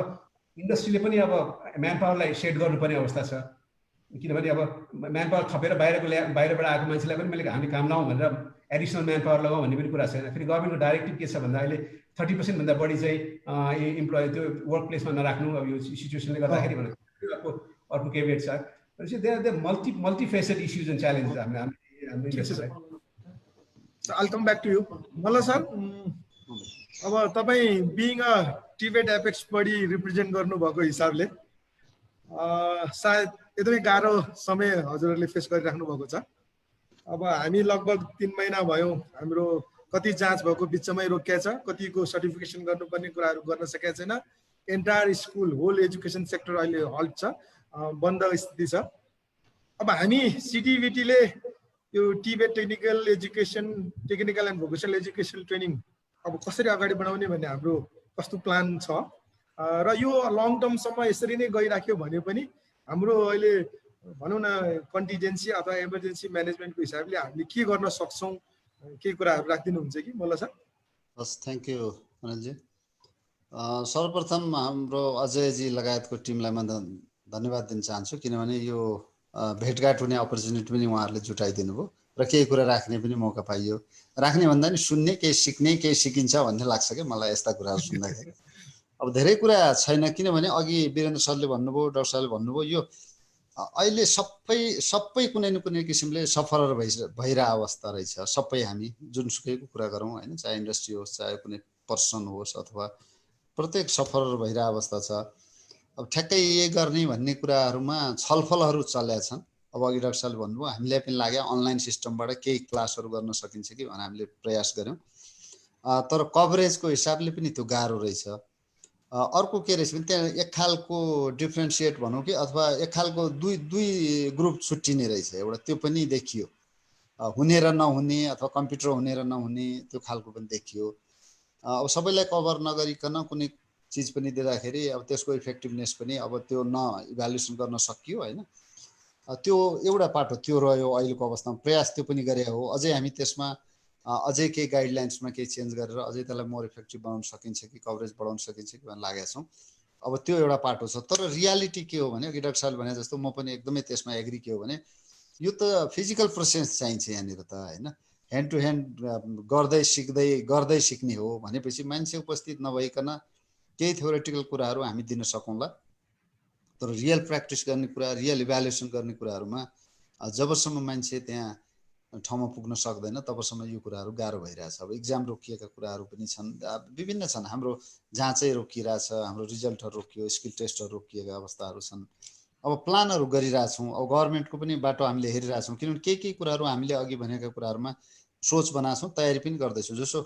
इन्डस्ट्रीले पनि अब म्यान पावरलाई सेट गर्नुपर्ने अवस्था छ। किनभने अब म्यान पावर थपेर बाहिरबाट आएको मान्छेलाई पनि मैले हामी काम लाउँ भनेर एडिसनल म्यान पावर लगाउँ भन्ने पनि कुरा छैन। फेरि गभर्मेन्टको डाइरेक्टिभ के छ भन्दा अहिले 30% भन्दा बढी चाहिँ इम्प्लोय त्यो वर्क प्लेसमा नराख्नु अब यो सिचुएसनले गर्दाखेरि भनेर अर्को केबिनेट छ भनेपछि दे मल्टिफेसेड इस्युज एन्ड च्यालेन्जेस हाम्रो इन्डस्ट्रीलाई। I'll come back to you. Malla sir, अब तपाईँ being a टिबेट एपेक्स बडी रिप्रेजेन्ट गर्नुभएको हिसाबले सायद एकदमै गाह्रो समय हजुरहरूले फेस गरिराख्नु भएको छ। अब हामी लगभग 3 महिना भयो, हाम्रो कति जाँच भएको बिचमै रोकिया छ, कतिको सर्टिफिकेसन गर्नुपर्ने कुराहरू गर्न सकेका छैन। Entire school whole education sector अहिले हल्ट छ, बन्द स्थिति छ। अब हामी सिटिभिटीले यो Tibet technical and vocational education training अब कसरी अगाडि बढाउने भन्ने हाम्रो कस्तो प्लान छ र यो लङ टर्मसम्म यसरी नै गइराख्यो भने पनि हाम्रो अहिले भनौँ न कन्टिजेन्सी अथवा इमर्जेन्सी म्यानेजमेन्टको हिसाबले हामीले के गर्न सक्छौँ, केही कुराहरू राखिदिनुहुन्छ कि मल्ल सर? हस्, थ्याङ्क यू अनिलजी। सर्वप्रथम हाम्रो अजयजी लगायतको टिमलाई म धन्यवाद दिन चाहन्छु, किनभने यो भेटघाट हुने अपर्च्युनिटी पनि उहाँहरूले जुटाइदिनु भयो र केही कुरा राख्ने पनि मौका पाइयो। राख्ने भन्दा नि सुन्ने, केही सिक्ने, केही सिकिन्छ भन्ने लाग्छ क्या मलाई यस्ता कुराहरू सुन्दाखेरि। अब धेरै कुरा छैन, किनभने अघि वीरेन्द्र सरले भन्नुभयो, डाक्टर सरले भन्नुभयो, यो अहिले सबै कुनै न कुनै किसिमले सफरर भइरहेको अवस्था रहेछ। सबै हामी जुनसुकैको कुरा गरौँ होइन, चाहे इन्डस्ट्री होस्, चाहे कुनै पर्सन होस्, अथवा प्रत्येक सफरर भइरहेको अवस्था छ। अब ठ्याक्कै ये गर्ने भन्ने कुराहरूमा छलफलहरू चलेका छन्। अब अघि डाक्टर सरले भन्नुभयो, हामीलाई पनि लाग्यो अनलाइन सिस्टमबाट केही क्लासहरू गर्न सकिन्छ कि भनेर हामीले प्रयास गऱ्यौँ, तर कभरेजको हिसाबले पनि त्यो गाह्रो रहेछ। अर्को के रहेछ भने त्यहाँ एक खालको डिफ्रेन्सिएट भनौँ कि अथवा एक खालको दुई ग्रुप छुट्टिने रहेछ, एउटा त्यो पनि देखियो, हुने र नहुने अथवा कम्प्युटर हुने र नहुने त्यो खालको पनि देखियो। अब सबैलाई कभर नगरिकन कुनै चिज पनि दिँदाखेरि अब त्यसको इफेक्टिभनेस पनि अब त्यो न इभ्यालुएसन गर्न सकियो होइन। त्यो एउटा पाटो त्यो रह्यो अहिलेको अवस्थामा प्रयास त्यो पनि गरे हो अझै हामी त्यसमा अझै केही गाइडलाइन्समा केही चेन्ज गरेर अझै त्यसलाई मोर इफेक्टिभ बनाउन सकिन्छ कि कभरेज बढाउन सकिन्छ कि भनेर लागेका छौँ अब त्यो एउटा पाटो छ तर रियालिटी के हो भने अघि डाक्टर साहबले भने जस्तो म पनि एकदमै त्यसमा एग्री के हो भने यो त फिजिकल प्रोसेस चाहिन्छ यहाँनिर त होइन ह्यान्ड टु ह्यान्ड गर्दै सिक्ने हो भनेपछि मान्छे उपस्थित नभइकन केही थ्योरेटिकल कुराहरू हामी दिन सकौँला तर रियल प्र्याक्टिस गर्ने कुरा रियल इभ्यालुएसन गर्ने कुराहरूमा जबसम्म मान्छे त्यहाँ ठाउँमा पुग्न सक्दैन तबसम्म यो कुराहरू गाह्रो भइरहेछ अब इक्जाम रोकिएका कुराहरू पनि छन् विभिन्न छन् हाम्रो जाँचै रोकिरहेछ हाम्रो रिजल्टहरू रोकियो स्किल टेस्टहरू रोकिएका अवस्थाहरू छन् अब प्लानहरू गरिरहेछौँ अब गभर्मेन्टको पनि बाटो हामीले हेरिरहेछौँ किनभने केही कुराहरू हामीले अघि भनेका कुराहरूमा सोच बनाएको छौँ तयारी पनि गर्दैछौँ जस्तो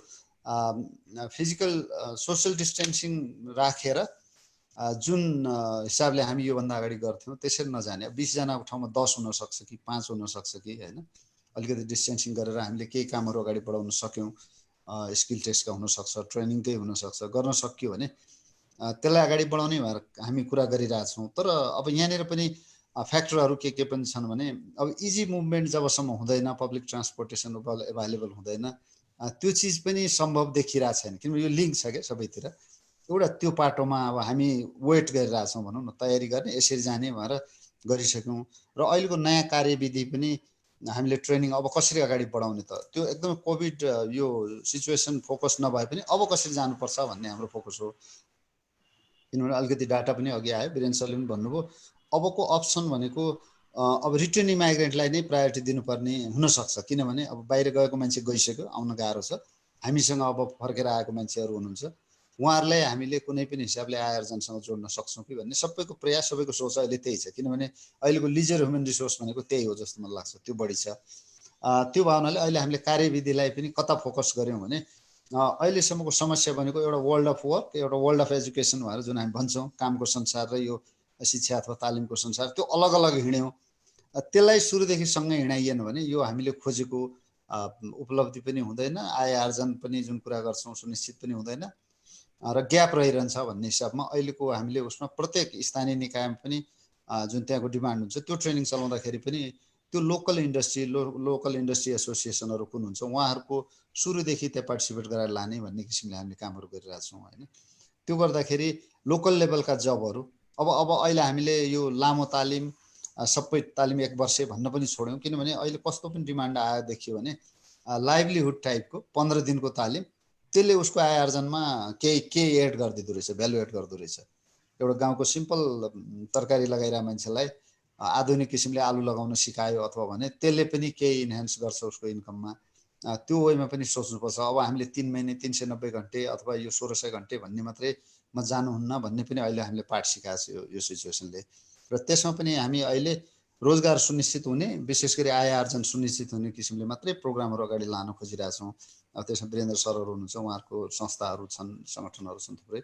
फिजिकल सोसियल डिस्टेन्सिङ राखेर जुन हिसाबले हामी योभन्दा अगाडि गर्थ्यौँ त्यसरी नजाने 20 जनाको ठाउँमा 10 हुनसक्छ कि 5 हुनसक्छ कि होइन अलिकति डिस्टेन्सिङ गरेर हामीले केही कामहरू अगाडि बढाउन सक्यौँ स्किल टेस्टका हुनसक्छ ट्रेनिङकै हुनसक्छ गर्न सकियो भने त्यसलाई अगाडि बढाउने भएर हामी कुरा गरिरहेछौँ तर अब यहाँनिर पनि फ्याक्टरहरू के पनि छन् भने अब इजी मुभमेन्ट जबसम्म हुँदैन पब्लिक ट्रान्सपोर्टेसन एभाइलेबल हुँदैन त्यो चिज पनि सम्भव देखिरहेको छैन किनभने यो लिङ्क छ क्या सबैतिर एउटा त्यो पाटोमा अब हामी वेट गरिरहेछौँ भनौँ न तयारी गर्ने यसरी जाने भनेर गरिसक्यौँ र अहिलेको नयाँ कार्यविधि पनि हामीले ट्रेनिङ अब कसरी अगाडि बढाउने त त्यो एकदमै कोभिड यो सिचुएसन फोकस नभए पनि अब कसरी जानुपर्छ भन्ने हाम्रो फोकस हो किनभने अलिकति डाटा पनि अघि आयो वीरेन्द्र सरले पनि भन्नुभयो अबको अप्सन भनेको अब रिटर्निङ माइग्रेन्टलाई नै प्रायोरिटी दिनुपर्ने हुनसक्छ किनभने अब बाहिर गएको मान्छे गइसक्यो आउन गाह्रो छ हामीसँग अब फर्केर आएको मान्छेहरू हुनुहुन्छ उहाँहरूलाई हामीले कुनै पनि हिसाबले आय आर्जनसँग जोड्न सक्छौँ कि भन्ने सबैको प्रयास सबैको सोच अहिले त्यही छ किनभने अहिलेको लिजर ह्युमन रिसोर्स भनेको त्यही हो जस्तो मलाई लाग्छ त्यो बढी छ त्यो भावनाले अहिले हामीले कार्यविधिलाई पनि कता फोकस गऱ्यौँ भने अहिलेसम्मको समस्या भनेको एउटा वर्ल्ड अफ वर्क एउटा वर्ल्ड अफ एजुकेसन भनेर जुन हामी भन्छौँ कामको संसार र यो शिक्षा अथवा तालिमको संसार त्यो अलग अलग हिँड्यौँ त्यसलाई सुरुदेखि सँगै हिँडाइएन भने यो हामीले खोजेको उपलब्धि पनि हुँदैन आय आर्जन पनि जुन कुरा गर्छौँ सुनिश्चित पनि हुँदैन र ग्याप रहिरहन्छ भन्ने हिसाबमा अहिलेको हामीले उसमा प्रत्येक स्थानीय निकायमा पनि जुन त्यहाँको डिमान्ड हुन्छ त्यो ट्रेनिङ चलाउँदाखेरि पनि त्यो लोकल इन्डस्ट्री एसोसिएसनहरू कुन हुन्छ उहाँहरूको सुरुदेखि त्यहाँ पार्टिसिपेट गराएर लाने भन्ने किसिमले हामीले कामहरू गरिरहेछौँ होइन त्यो गर्दाखेरि लोकल लेभलका जबहरू अब अहिले हामीले यो लामो तालिम सबै तालिम 1 वर्ष भन्न पनि छोड्यौँ किनभने अहिले कस्तो पनि डिमान्ड आयो देखियो भने लाइभलीहुड टाइपको 15 दिनको तालिम त्यसले उसको आय आर्जनमा केही एड गरिदिँदो रहेछ भ्यालु एड गर्दो रहेछ एउटा गाउँको सिम्पल तरकारी लगाइरहेको मान्छेलाई आधुनिक किसिमले आलु लगाउन सिकायो अथवा भने त्यसले पनि केही इन्हान्स गर्छ उसको इन्कममा त्यो वेमा पनि सोच्नुपर्छ अब हामीले 3 महिने 390 घन्टे अथवा यो 1600 घन्टे भन्ने मात्रै म जानुहुन्न भन्ने पनि अहिले हामीले पाठ सिकाएको छ यो सिचुएसनले र त्यसमा पनि हामी अहिले रोजगार सुनिश्चित हुने विशेष गरी आय आर्जन सुनिश्चित हुने किसिमले मात्रै प्रोग्रामहरू अगाडि लान खोजिरहेछौँ त्यसमा वीरेन्द्र सरहरू हुनुहुन्छ उहाँहरूको संस्थाहरू छन् सङ्गठनहरू छन् थुप्रै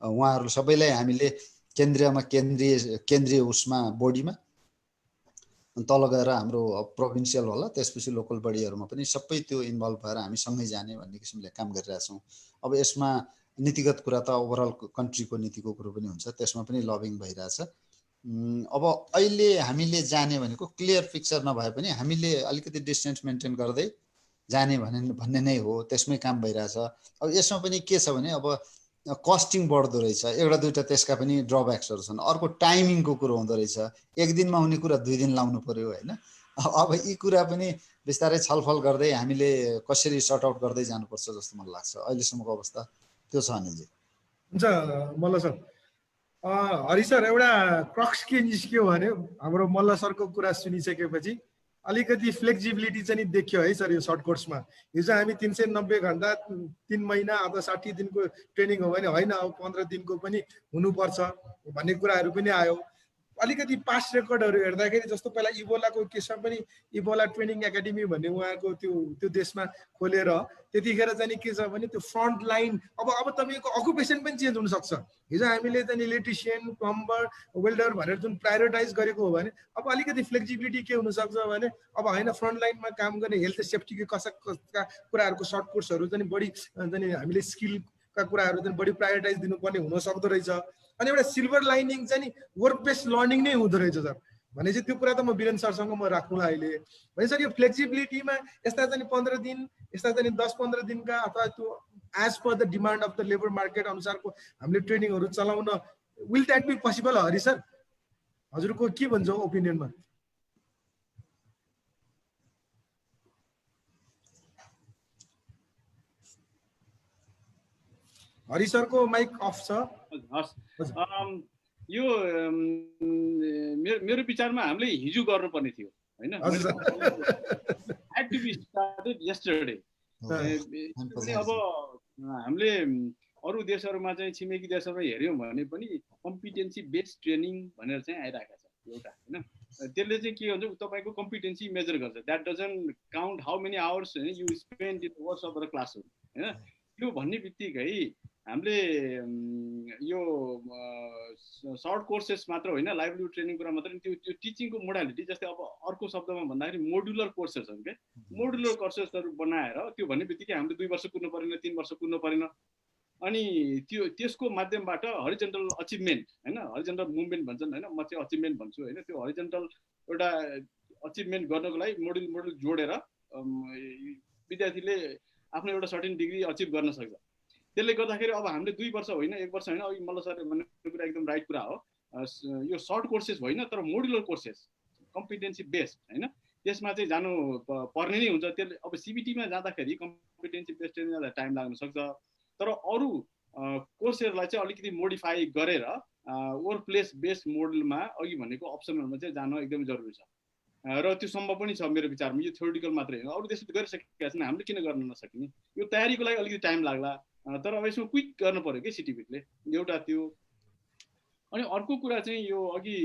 उहाँहरू सबैलाई हामीले केन्द्रीय उसमा बोडीमा तल गएर हाम्रो प्रोभिन्सियल होला त्यसपछि लोकल बडीहरूमा पनि सबै त्यो इन्भल्भ भएर हामी सँगै जाने भन्ने किसिमले काम गरिरहेछौँ अब यसमा नीतिगत कुरा त ओभरअल कन्ट्रीको नीतिको कुरो पनि हुन्छ त्यसमा पनि लबिङ भइरहेछ अब अहिले हामीले जाने भनेको क्लियर पिक्चर नभए पनि हामीले अलिकति डिस्टेन्स मेन्टेन गर्दै जाने भन्ने नै हो त्यसमै काम भइरहेछ अब यसमा पनि के छ भने अब कस्टिङ बढ्दो रहेछ एउटा दुईटा त्यसका पनि ड्रब्याक्सहरू छन् अर्को टाइमिङको कुरो हुँदो रहेछ 1 दिनमा हुने कुरा 2 दिन लाउनु पर्यो होइन अब यी कुरा पनि बिस्तारै छलफल गर्दै हामीले कसरी सर्ट आउट गर्दै जानुपर्छ जस्तो मलाई लाग्छ अहिलेसम्मको अवस्था त्यो छ अनिलजी हुन्छ मल्ल सर हरि सर एउटा क्रक्स के निस्क्यो भने हाम्रो मल्ल सरको कुरा सुनिसकेपछि अलिकति फ्लेक्सिबिलिटी चाहिँ नि देखियो है सर यो सर्ट कोर्समा हिजो हामी 390 घन्टा 3 महिना अथवा 60 दिनको ट्रेनिङ हो भने होइन अब 15 दिनको पनि हुनुपर्छ भन्ने कुराहरू पनि आयो अलिकति पास्ट रेकर्डहरू हेर्दाखेरि जस्तो पहिला इबोलाको केसमा पनि इबोला ट्रेनिङ एकाडेमी भन्ने उहाँको त्यो देशमा खोलेर त्यतिखेर चाहिँ के छ भने त्यो फ्रन्ट लाइन अब तपाईँको अकुपेसन पनि चेन्ज हुनसक्छ हिजो हामीले चाहिँ इलेक्ट्रिसियन प्लम्बर वेल्डर भनेर जुन प्रायोरिटाइज गरेको हो भने अब अलिकति फ्लेक्सिबिलिटी के हुनसक्छ भने अब होइन फ्रन्ट लाइनमा काम गर्ने हेल्थ सेफ्टीको कसका कुराहरूको सर्ट कोर्सहरू चाहिँ बढी चाहिँ हामीले स्किलका कुराहरू चाहिँ बढी प्रायोरिटाइज दिनुपर्ने हुन सक्दो रहेछ अनि एउटा सिल्भर लाइनिङ चाहिँ नि वर्क बेस्ड लर्निङ नै हुँदो रहेछ सर भनेपछि त्यो कुरा त म वीरेन्द्र सरसँग म राख्नुला अहिले। भने सर यो फ्लेक्सिबिलिटीमा यस्ता चाहिँ 15 दिन, यस्ता चाहिँ 10-15 दिनका अथवा त्यो as per the demand of the labour market अनुसारको हामीले ट्रेनिङहरू चलाउन will that be possible Hari sir? हजुरको के भन्छ ओपिनियनमा? हरि सरको माइक अफ छ। हस्, यो मेरो विचारमा हामीले हिजो गर्नुपर्ने थियो हैन, had to be started yesterday। अब हामीले अरू देशहरूमा चाहिँ छिमेकी देशहरूमा हेऱ्यौँ भने पनि कम्पिटेन्सी बेस्ड ट्रेनिङ भनेर चाहिँ आइरहेको छ एउटा हैन। त्यसले चाहिँ के हुन्छ तपाईको कम्पिटेन्सी मेजर गर्छ। That doesn't count how many hours you spend in worse of the classroom हैन। त्यो भन्ने बित्तिकै हामीले यो सर्ट कोर्सेस मात्र होइन, लाइभलीहुड ट्रेनिङ कुरा मात्र त्यो टिचिङको मोडालिटी जस्तै अब अर्को शब्दमा भन्दाखेरि मोडुलर कोर्सेसहरू के मोडुलर कोर्सेसहरू बनाएर त्यो भन्ने बित्तिकै हामीले 2 वर्ष कुर्नु परेन, 3 वर्ष कुर्नु परेन। अनि त्यसको माध्यमबाट हरिजेन्टल अचिभमेन्ट हैन, हरिजेन्टल मुभमेन्ट भन्छन् हैन, म चाहिँ अचिभमेन्ट भन्छु हैन। त्यो हरिजेन्टल एउटा अचिभमेन्ट गर्नको लागि मोडुल जोडेर विद्यार्थीले आफ्नो एउटा सर्टेन डिग्री अचिभ गर्न सक्छ। त्यसले गर्दाखेरि अब हामीले 2 वर्ष होइन, 1 वर्ष होइन, अघि मल्ल सरले भनेको कुरा एकदम राइट कुरा हो। यो सर्ट कोर्सेस होइन तर मोडुलर कोर्सेस कम्पिटेन्सी बेस्ड हैन, त्यसमा चाहिँ जानु पर्ने नै हुन्छ। त्यसले अब सिबिटीमा जाँदाखेरि कम्पिटेन्सी बेस्ड ट्रेनिङ जाँदा टाइम लाग्न सक्छ, तर अरू कोर्सहरूलाई चाहिँ अलिकति मोडिफाई गरेर वर्क प्लेस बेस्ड मोडलमा अघि भनेको अप्सनहरूमा चाहिँ जान एकदमै जरुरी छ र त्यो सम्भव पनि छ मेरो विचारमा। यो थ्योरिटिकल मात्रै होइन, अरू देशले गरिसकेका छन्, हामीले किन गर्न नसकिने? यो तयारीको लागि अलिकति टाइम लाग्ला, तर अब यसमा क्विक गर्नु पर्यो कि सिटिभिटले एउटा त्यो। अनि अर्को कुरा चाहिँ यो अघि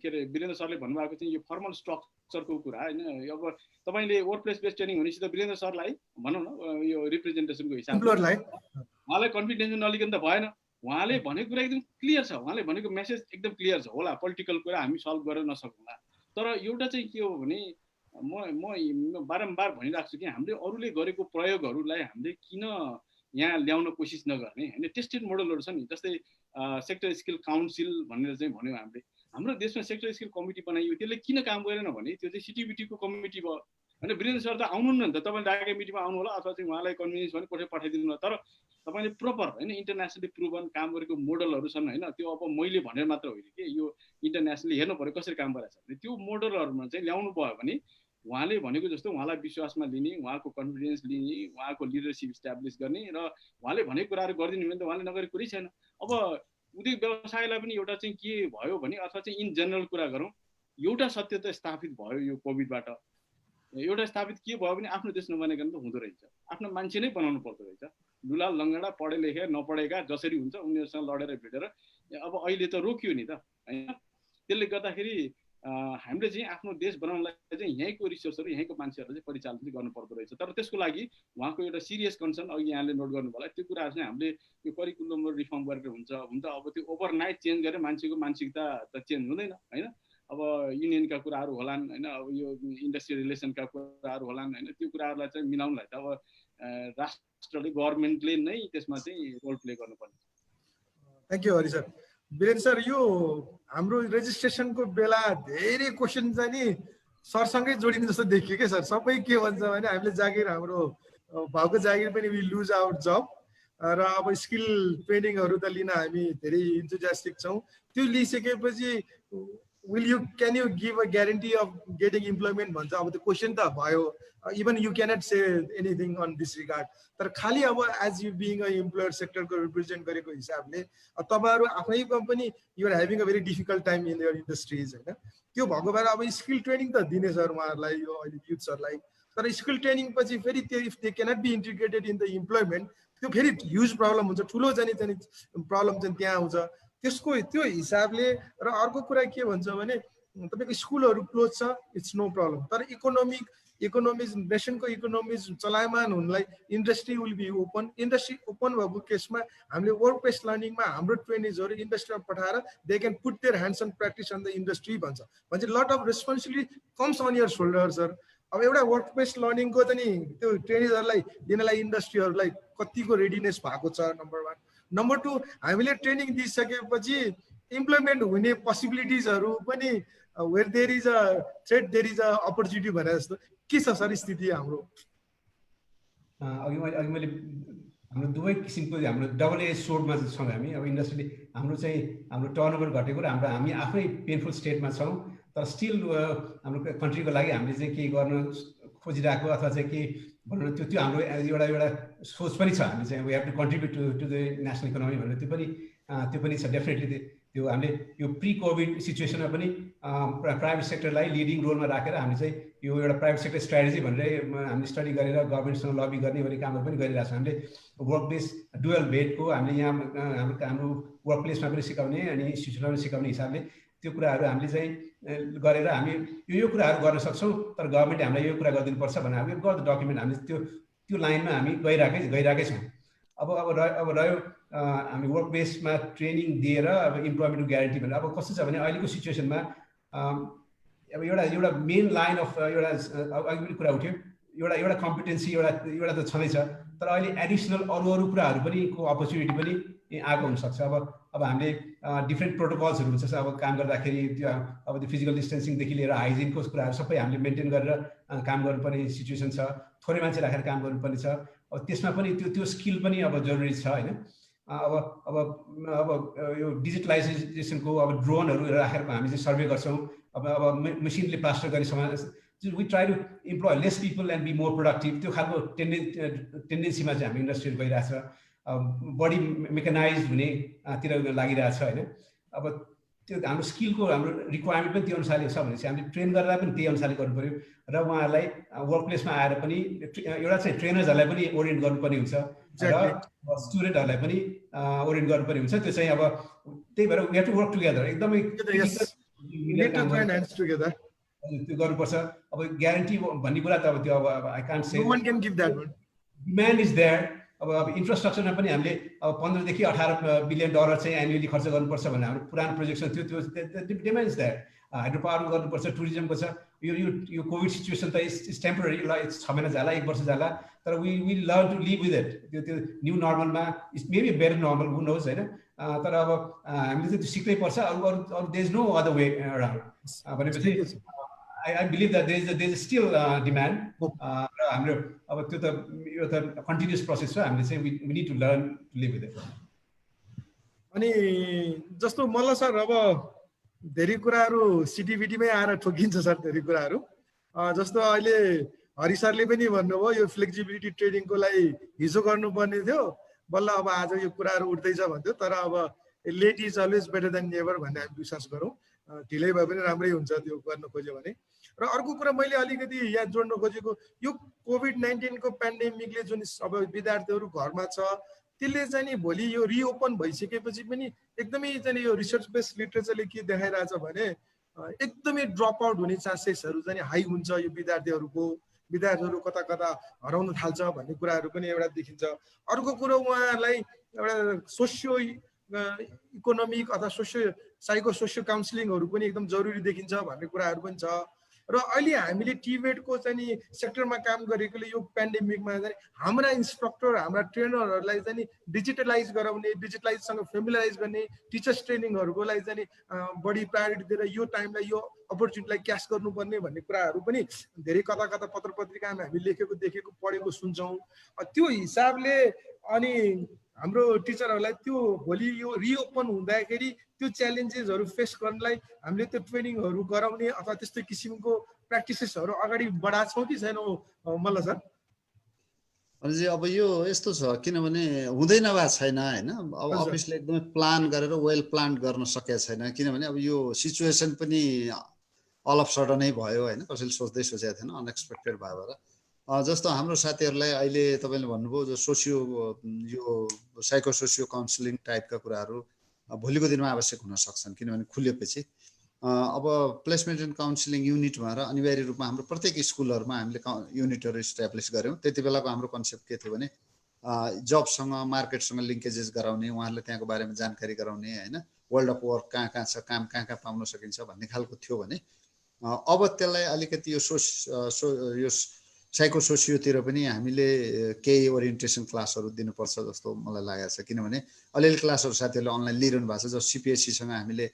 के अरे वीरेन्द्र सरले भन्नुभएको चाहिँ यो फर्मल स्ट्रक्चरको कुरा हैन। अब तपाईले वर्क प्लेस बेस्ड ट्रेनिङ भनेपछि त वीरेन्द्र सरलाई भनौँ न यो रिप्रेजेन्टेसनको हिसाबले उहाँलाई कन्फिडेन्स नलिकन त भएन। उहाँले भनेको कुरा एकदम क्लियर छ, उहाँले भनेको मेसेज एकदम क्लियर छ। होला पोलिटिकल कुरा हामी सल्भ गर्न नसकौँला, तर एउटा चाहिँ के हो भने म बारम्बार भनिराख्छु कि हामीले अरूले गरेको प्रयोगहरूलाई हामीले किन यहाँ ल्याउन कोसिस नगर्ने हैन। टेस्टेड मोडलहरू छ नि, जस्तै सेक्टर स्किल काउन्सिल भनेर चाहिँ भन्यौँ हामीले। हाम्रो देशमा सेक्टर स्किल कमिटी बनाइयो, त्यसले किन काम गरेन भने त्यो चाहिँ सिटिबिटीको कमिटी भयो हैन। वीरेन्द्र सर त आउनुहुन्न नि त, तपाईँले डाकेको मिटिङमा आउनु होला अथवा चाहिँ उहाँलाई कन्भिन्स भने कोठे पठाइदिनु होला। तर तपाईँले प्रपर हैन इन्टरनेसनली प्रुभन काम गरेको मोडलहरू छन् हैन। त्यो अब मैले भनेर मात्र होइन कि यो इन्टरनेसनली हेर्नु पर्यो कसरी काम गरिरहेछ भने त्यो मोडलहरूमा चाहिँ ल्याउनु भयो भने उहाँले भनेको जस्तो उहाँलाई विश्वासमा लिने, उहाँको कन्फिडेन्स लिने, उहाँको लिडरसिप इस्टाब्लिस गर्ने र उहाँले भनेको कुराहरू गरिदिनु भने त उहाँले नगरेको कुरै छैन। अब उद्योग व्यवसायलाई पनि एउटा चाहिँ के भयो भने अथवा चाहिँ इन जेनरल कुरा गरौँ, एउटा सत्य त स्थापित भयो यो कोभिडबाट। एउटा स्थापित के भयो भने आफ्नो देश नबनाइकन त हुँदो रहेछ, आफ्नो मान्छे नै बनाउनु पर्दो रहेछ। लुला लङ्गडा पढे लेखे नपढेका जसरी हुन्छ उनीहरूसँग लडेर भेटेर अब अहिले त रोकियो नि त हैन। त्यसले गर्दाखेरि हामीले चाहिँ आफ्नो देश बनाउनलाई चाहिँ यहीँको रिसोर्सहरू यहीँको मान्छेहरू चाहिँ परिचालन चाहिँ गर्नु पर्दो रहेछ। तर त्यसको लागि उहाँको एउटा सिरियस कन्सर्न अघि यहाँले नोट गर्नुभयो होला, त्यो कुराहरू चाहिँ हामीले यो करिकुलमहरू रिफर्म गरेर हुन्छ अब त्यो ओभरनाइट चेन्ज गरेर मान्छेको मानसिकता त चेन्ज हुँदैन हैन। अब युनियनका कुराहरू होलान् हैन, अब यो इन्डस्ट्रियल रिलेसनका कुराहरू होलान् हैन। त्यो कुराहरूलाई चाहिँ मिलाउनलाई त अब राष्ट्रले गभर्नमेन्टले नै त्यसमा चाहिँ रोल प्ले गर्नुपर्छ। Thank you Hari sir. Virendra sir, यो हाम्रो रेजिस्ट्रेसनको बेला धेरै क्वेसन चाहिँ नि सरसँगै जोडिने जस्तो देखियो क्या सर। सबै के भन्छ भने हामीले जागिर हाम्रो भएको जागिर पनि वी लुज आवर जब र अब स्किल ट्रेनिङहरू त लिन हामी धेरै इन्थुजियास्टिक छौँ। त्यो लिइसकेपछि can you give a guarantee of getting employment भन्छ। अब त्यो क्वेसन त भयो, even you cannot say anything on this regard. तर खालि अब as you being a employer सेक्टरको रिप्रेजेन्ट गरेको हिसाबले तपाईँहरू आफ्नै company you're having a very difficult time in your industries होइन। त्यो भएको भएर अब स्किल ट्रेनिङ त दिने सर उहाँहरूलाई यो अहिले युथ्सहरूलाई, तर स्किल ट्रेनिङ पछि फेरि त्यो if they cannot be integrated in the employment त्यो फेरि ह्युज प्रब्लम हुन्छ, ठुलो चाहिँ प्रब्लम चाहिँ त्यहाँ आउँछ। त्यसको त्यो हिसाबले र अर्को कुरा के भन्छ भने तपाईँको स्कुलहरू क्लोज छ, इट्स नो प्रब्लम, तर इकोनोमिज नेसनको इकोनोमिज चलायमान हुनलाई industry will be open. Industry open भएको केसमा हामीले वर्क बेस्ड लर्निङमा हाम्रो ट्रेनिजहरू इन्डस्ट्रीमा पठाएर they can put their hands on practice on the industry भन्छ। Lot of responsibility comes on your shoulder sir. अब एउटा वर्क बेस्ड लर्निङको त नि त्यो ट्रेनिजहरूलाई दिनलाई इन्डस्ट्रीहरूलाई कतिको रेडिनेस भएको छ, नम्बर 1। नम्बर 2, हामीले ट्रेनिङ दिइसकेपछि इम्प्लोइमेन्ट हुने पोसिबिलिटिजहरू पनि where there is a threat there is an opportunity भने जस्तो के छ सर स्थिति हाम्रो? अघि मैले हाम्रो दुवै किसिमको हाम्रो डबल एज सोर्डमा छौँ हामी। अब इन्डस्ट्रीले हाम्रो चाहिँ हाम्रो टर्नओभर घटेको र हामी आफै पेनफुल स्टेटमा छौँ, तर स्टिल हाम्रो कन्ट्रीको लागि हामीले चाहिँ केही गर्न खोजिरहेको अथवा चाहिँ के भनौँ त्यो हाम्रो एउटा सोच पनि छ। हामी चाहिँ we have to contribute to the national economy भनेर त्यो पनि छ डेफिनेटली। त्यो हामीले यो प्री कोभिड सिचुएसनमा पनि प्राइभेट सेक्टरलाई लिडिङ रोलमा राखेर हामी चाहिँ यो एउटा प्राइभेट सेक्टर स्ट्राटेजी भनेर हामीले स्टडी गरेर गभर्मेन्टसँग लबी गर्ने भन्ने कामहरू पनि गरिरहेको छौँ। हामीले वर्क बेस डुअल भेटको हामीले यहाँ हाम्रो वर्क प्लेसमा पनि सिकाउने अनि इन्स्टिट्युटमा पनि सिकाउने हिसाबले त्यो कुराहरू हामीले चाहिँ गरेर हामी यो कुराहरू गर्न सक्छौँ, तर गभर्मेन्टले हामीलाई यो कुरा गरिदिनुपर्छ भनेर हामी गट डकुमेन्ट हामीले त्यो लाइनमा हामी गइरहेकै छौँ। अब रह्यो हामी वर्क बेसमा ट्रेनिङ दिएर अब इम्प्लोइमेन्टको ग्यारेन्टी भनेर अब कस्तो छ भने अहिलेको सिचुएसनमा अब एउटा मेन लाइन अफ एउटा अघि पनि कुरा उठ्यो, एउटा कम्पिटेन्सी एउटा त छँदैछ, तर अहिले एडिसनल अरू कुराहरू पनि को अपर्च्युनिटी पनि आएको हुनसक्छ। अब हामीले डिफ्रेन्ट प्रोटोकल्सहरू हुन्छ अब काम गर्दाखेरि त्यो अब त्यो फिजिकल डिस्टेन्सिङदेखि लिएर हाइजिनको कुराहरू सबै हामीले मेन्टेन गरेर काम गर्नुपर्ने सिचुएसन छ। थोरै मान्छे राखेर काम गर्नुपर्ने छ। अब त्यसमा पनि त्यो स्किल पनि अब जरुरी छ होइन। अब यो डिजिटलाइजेसनको अब ड्रोनहरू राखेर हामी चाहिँ सर्वे गर्छौँ। अब मेसिनले प्लास्टर गर्ने समाज we try to employ less people and be more productive. त्यो खालको टेन्डेन्सीमा चाहिँ हामी इन्डस्ट्रीहरू गइरहेछ। बढी मेकानाइज हुनेतिर लागिरहेछ होइन। अब त्यो हाम्रो स्किलको हाम्रो रिक्वायरमेन्ट पनि त्यो अनुसारले छ भने चाहिँ हामीले ट्रेन गरेर पनि त्यही अनुसारले गर्नु पऱ्यो र उहाँहरूलाई वर्क प्लेसमा आएर पनि एउटा चाहिँ ट्रेनर्सहरूलाई पनि ओरिएन्ट गर्नुपर्ने हुन्छ र स्टुडेन्टहरूलाई पनि ओरिएन्ट गर्नुपर्ने हुन्छ। त्यो चाहिँ अब त्यही भएर we have to work together एकदमै त्यो गर्नुपर्छ। अब ग्यारेन्टी भन्ने कुरा त अब त्यो अब I can't say demand is there. अब इन्फ्रास्ट्रक्चरमा पनि हामीले अब 15 देखि 18 बिलियन डलर चाहिँ एनुअली खर्च गर्नुपर्छ भन्ने हाम्रो पुरानो प्रोजेक्सन थियो। त्यो डिमान्ड इज देयर। हाइड्रो पावरमा गर्नुपर्छ, टुरिज्मको छ। यो कोभिड सिचुएसन त इट्स टेम्पोररी, ल 6 महिना जाला 1 वर्ष जाला, तर we learn to live with it. त्यो न्यू नर्मलमा it's maybe better normal who knows होइन। तर अब हामीले चाहिँ त्यो सिक्नै पर्छ। अरू there is no other way around भनेपछि I believe that there is still demand. र हाम्रो अब त्यो त यो त कन्टिन्युअस प्रोसेस छ। हामीले चाहिँ we need to learn to live with it. अनि जस्तो मल्ल सर अब धेरै कुराहरू सिटिभिटीमै आएर ठोकिन्छ सर धेरै कुराहरू। जस्तो अहिले हरि सरले पनि भन्नुभयो यो फ्लेक्सिबिलिटी ट्रेडिङको लागि हिजो गर्नुपर्ने थियो, बल्ल अब आज यो कुराहरू उठ्दैछ भन्थ्यो। तर अब late is always better than never भन्ने हामी विश्वास गरौँ। ढिलै भए पनि राम्रै हुन्छ त्यो गर्न खोज्यो भने। र अर्को कुरा मैले अलिकति यहाँ जोड्न खोजेको यो कोभिड-19 को पेन्डेमिकले जुन अब विद्यार्थीहरू घरमा छ त्यसले चाहिँ नि भोलि यो रिओपन भइसकेपछि पनि एकदमै चाहिँ यो रिसर्च बेस्ड लिटरेचरले के देखाइरहेछ भने एकदमै ड्रप आउट हुने चान्सेसहरू चाहिँ हाई हुन्छ। यो विद्यार्थीहरू कता कता हराउन थाल्छ भन्ने कुराहरू पनि एउटा देखिन्छ। अर्को कुरो उहाँहरूलाई एउटा सोसियो इकोनोमिक अथवा साइको काउन्सिलिङहरू पनि एकदम जरुरी देखिन्छ भन्ने कुराहरू पनि छ। र अहिले हामीले टिबेटको चाहिँ नि सेक्टरमा काम गरेकोले यो पेन्डेमिकमा चाहिँ हाम्रा इन्स्ट्रक्टर हाम्रा ट्रेनरहरूलाई चाहिँ नि डिजिटलाइज गराउने, डिजिटलाइजसँग फेमिलराइज गर्ने, टिचर्स ट्रेनिङहरूको लागि चाहिँ नि बढी प्रायोरिटी दिएर यो टाइमलाई यो अपर्च्युनिटीलाई क्याच गर्नुपर्ने भन्ने कुराहरू पनि धेरै कता कता पत्र पत्रिकामा हामी लेखेको देखेको पढेको सुन्छौँ। त्यो हिसाबले अनि हाम्रो टिचरहरूलाई त्यो भोलि यो रिओपन हुँदाखेरि त्यो च्यालेन्जेसहरू फेस गर्नलाई हामीले त्यो ट्रेनिङहरू गराउने अथवा त्यस्तो किसिमको प्र्याक्टिसेसहरू अगाडि बढाएको छौँ कि छैनौँ मल्ल सर? अनि अब यो यस्तो छ किनभने हुँदै नभएको छैन होइन। अब अफिसले एकदमै प्लान गरेर वेल प्लान गर्न सकेको छैन किनभने अब यो सिचुएसन पनि अल अफ सडनै भयो होइन। कसैले सोचेको थिएन, अनएक्सपेक्टेड भयो भएर। जस्तो हाम्रो साथीहरूलाई अहिले तपाईँले भन्नुभयो जो यो साइको सोसियो काउन्सिलिङ टाइपका कुराहरू भोलिको दिनमा आवश्यक हुन सक्छन् किनभने खुलेपछि अब प्लेसमेन्ट एन्ड काउन्सिलिङ युनिट भएर अनिवार्य रूपमा हाम्रो प्रत्येक स्कुलहरूमा हामीले युनिटहरू इस्टाब्लिस गऱ्यौँ। त्यति बेलाको हाम्रो कन्सेप्ट के थियो भने जबसँग मार्केटसँग लिङ्केजेस गराउने, उहाँहरूले त्यहाँको बारेमा जानकारी गराउने होइन, वर्ल्ड अफ वर्क कहाँ कहाँ छ, काम कहाँ पाउन सकिन्छ भन्ने खालको थियो भने अब त्यसलाई अलिकति यो साइकोसोसियोतिर पनि हामीले केही ओरिएन्टेसन क्लासहरू दिनुपर्छ जस्तो मलाई लागेको छ, किनभने अलिअलि क्लासहरू साथीहरूले अनलाइन लिइरहनु भएको छ। जस्तो सिपिएससीसँग हामीले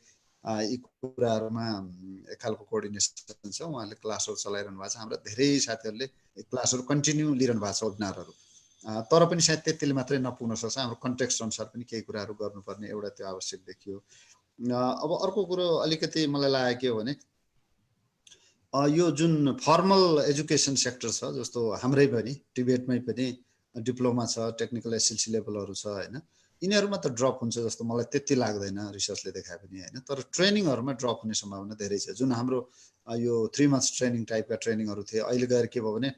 यी कुराहरूमा एक खालको कोअर्डिनेसन छ, उहाँले क्लासहरू चलाइरहनु भएको छ। हाम्रा धेरै साथीहरूले क्लासहरू कन्टिन्यू लिइरहनु भएको छ, वेबिनारहरू। तर पनि सायद त्यतिले मात्रै नपुग्न सक्छ, हाम्रो कन्टेक्स्ट अनुसार पनि केही कुराहरू गर्नुपर्ने एउटा त्यो आवश्यक देखियो। अब अर्को कुरो अलिकति मलाई लाग्यो के हो भने यो जुन फर्मल एजुकेसन सेक्टर छ, जस्तो हाम्रै पनि टिबेटमै पनि डिप्लोमा छ, टेक्निकल एसएलसी लेभलहरू छ होइन, यिनीहरूमा त ड्रप हुन्छ जस्तो मलाई त्यति लाग्दैन रिसर्चले देखाए पनि होइन। तर ट्रेनिङहरूमा ड्रप हुने सम्भावना धेरै छ। जुन हाम्रो यो 3 months ट्रेनिङ टाइपका ट्रेनिङहरू थिए, अहिले गएर के भयो भने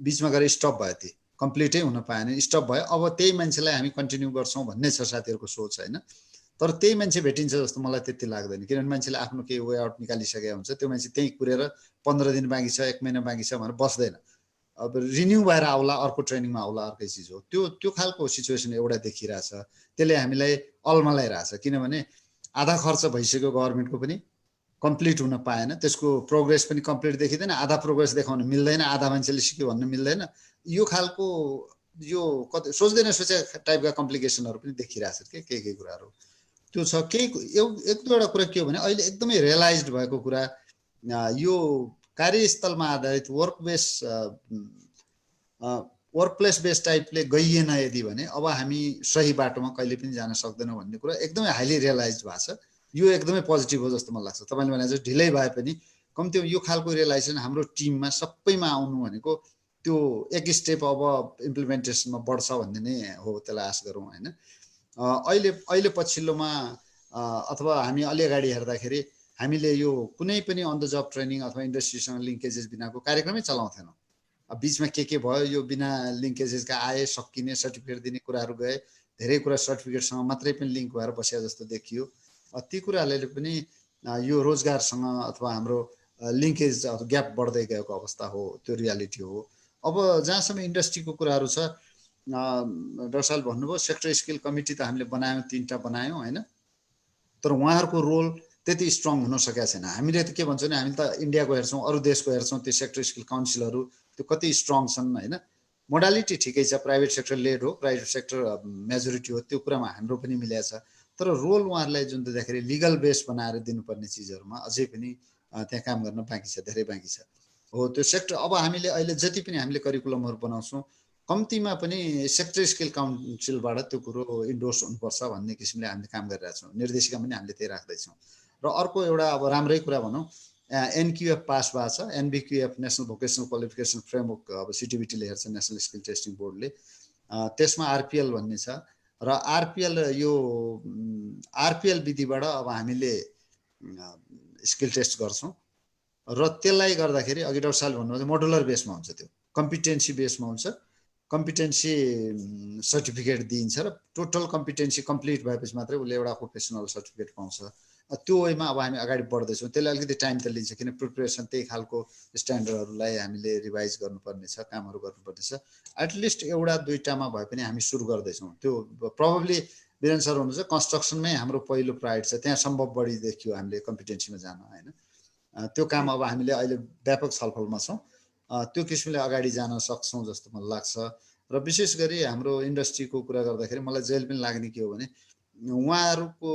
बिचमा गएर स्टप भयो, ती कम्प्लिटै हुन पाएन, स्टप भयो। अब त्यही मान्छेलाई हामी कन्टिन्यू गर्छौँ भन्ने छ साथीहरूको सोच होइन। तर त्यही मान्छे भेटिन्छ जस्तो मलाई त्यति लाग्दैन, किनभने मान्छेले आफ्नो केही वे आउट निकालिसकेको हुन्छ, त्यो मान्छे त्यहीँ कुरेर 15 दिन बाँकी छ, 1 महिना बाँकी छ भनेर बस्दैन। अब रिन्यू भएर आउला, अर्को ट्रेनिङमा आउला, अर्कै चिज हो। त्यो खालको सिचुएसन एउटा देखिरहेछ। त्यसले हामीलाई अल्मलाइरहेछ, किनभने आधा खर्च भइसक्यो गभर्मेन्टको पनि, कम्प्लिट हुन पाएन, त्यसको प्रोग्रेस पनि कम्प्लिट देखिँदैन, आधा प्रोग्रेस देखाउन मिल्दैन, आधा मान्छेले सिक्यो भन्न मिल्दैन। यो खालको यो कतै सोच्दै नसोचे टाइपका कम्प्लिकेसनहरू पनि देखिरहेछ के केही कुराहरू त्यो छ। केही एक दुईवटा कुरा के हो भने अहिले एकदमै रियलाइज्ड भएको कुरा यो कार्यस्थलमा आधारित वर्कप्लेस बेस्ड टाइपले गइएन यदि भने अब हामी सही बाटोमा कहिले पनि जान सक्दैनौँ भन्ने कुरा एकदमै हाइली रियलाइज्ड भएको छ। यो एकदमै पोजिटिभ हो जस्तो मलाई लाग्छ। तपाईँले भने जस्तो ढिलै भए पनि कम्ती यो खालको रियलाइजेसन हाम्रो टिममा सबैमा आउनु भनेको त्यो एक स्टेप अब इम्प्लिमेन्टेसनमा बढ्छ भन्ने नै हो, त्यसलाई आश गरौँ होइन। अहिले पछिल्लोमा अथवा हामी अलि अगाडि हेर्दाखेरि हामीले यो कुनै पनि अन द जब ट्रेनिङ अथवा इन्डस्ट्रीसँग लिङ्केजेस बिनाको कार्यक्रमै चलाउँथेनौँ। अब बिचमा के भयो, यो बिना लिङ्केजेसका आए, सकिने, सर्टिफिकेट दिने कुराहरू गए, धेरै कुरा सर्टिफिकेटसँग मात्रै पनि लिङ्क भएर बसिया जस्तो देखियो। ती कुराहरूले पनि यो रोजगारसँग अथवा हाम्रो लिङ्केज अथवा ग्याप बढ्दै गएको अवस्था हो, त्यो रियालिटी हो। अब जहाँसम्म इन्डस्ट्रीको कुराहरू छ, डाक्टर साहब भन्नुभयो सेक्टर स्किल कमिटी त हामीले बनायौँ, 3टा बनायौँ होइन, तर उहाँहरूको रोल त्यति स्ट्रङ हुन सकेको छैन। हामीले त के भन्छौँ भने हामी त इन्डियाको हेर्छौँ, अरू देशको हेर्छौँ, त्यो सेक्टर स्किल काउन्सिलहरू त्यो कति स्ट्रङ छन् होइन। मोडालिटी ठिकै छ, प्राइभेट सेक्टर लेड हो, प्राइभेट सेक्टर मेजोरिटी हो, त्यो कुरामा हाम्रो पनि मिलेको छ। तर रोल उहाँहरूलाई जुन देख्दाखेरि लिगल बेस बनाएर दिनुपर्ने चिजहरूमा अझै पनि त्यहाँ काम गर्न बाँकी छ, धेरै बाँकी छ हो त्यो सेक्टर। अब हामीले अहिले जति पनि हामीले करिकुलमहरू बनाउँछौँ, कम्तीमा पनि सेक्टर स्किल काउन्सिलबाट त्यो कुरो इन्डोर्स हुनुपर्छ भन्ने किसिमले हामीले काम गरिरहेछौँ। निर्देशिका पनि हामीले त्यही राख्दैछौँ। र अर्को एउटा अब राम्रै कुरा भनौँ, एनक्युएफ पास भएको छ, एनबिक्युएफ नेसनल भोकेसनल क्वालिफिकेसन फ्रेमवर्क, अब सिटिबिटीले हेर्छ, नेसनल स्किल टेस्टिङ बोर्डले, त्यसमा आरपिएल भन्ने छ। र आरपिएल यो आरपिएल विधिबाट अब हामीले स्किल टेस्ट गर्छौँ र त्यसलाई गर्दाखेरि अघि डाक्टर साहबले भन्नुभयो मोडुलर बेसमा हुन्छ, त्यो कम्पिटेन्सी बेसमा हुन्छ, कम्पिटेन्सी सर्टिफिकेट दिइन्छ र टोटल कम्पिटेन्सी कम्प्लिट भएपछि मात्रै उसले एउटा प्रोफेसनल सर्टिफिकेट पाउँछ। त्यो वेमा अब हामी अगाडि बढ्दैछौँ। त्यसले अलिकति टाइम त लिन्छ, किन प्रिपरेसन त्यही खालको स्ट्यान्डर्डहरूलाई हामीले रिभाइज गर्नुपर्ने छ, कामहरू गर्नुपर्ने छ। एटलिस्ट एउटा दुईटामा भए पनि हामी सुरु गर्दैछौँ। त्यो प्रोबेबली वीरेन सर हुनुहुन्छ, कन्स्ट्रक्सनमै हाम्रो पहिलो प्रायोरिटी छ, त्यहाँ सम्भव बढी देखियो हामीले कम्पिटेन्सीमा जान होइन। त्यो काम अब हामीले अहिले व्यापक छलफलमा छौँ, त्यो किसिमले अगाडि जान सक्छौँ जस्तो मलाई लाग्छ। र विशेष गरी हाम्रो इन्डस्ट्रीको कुरा गर्दाखेरि मलाई जहिले पनि लाग्ने के हो भने उहाँहरूको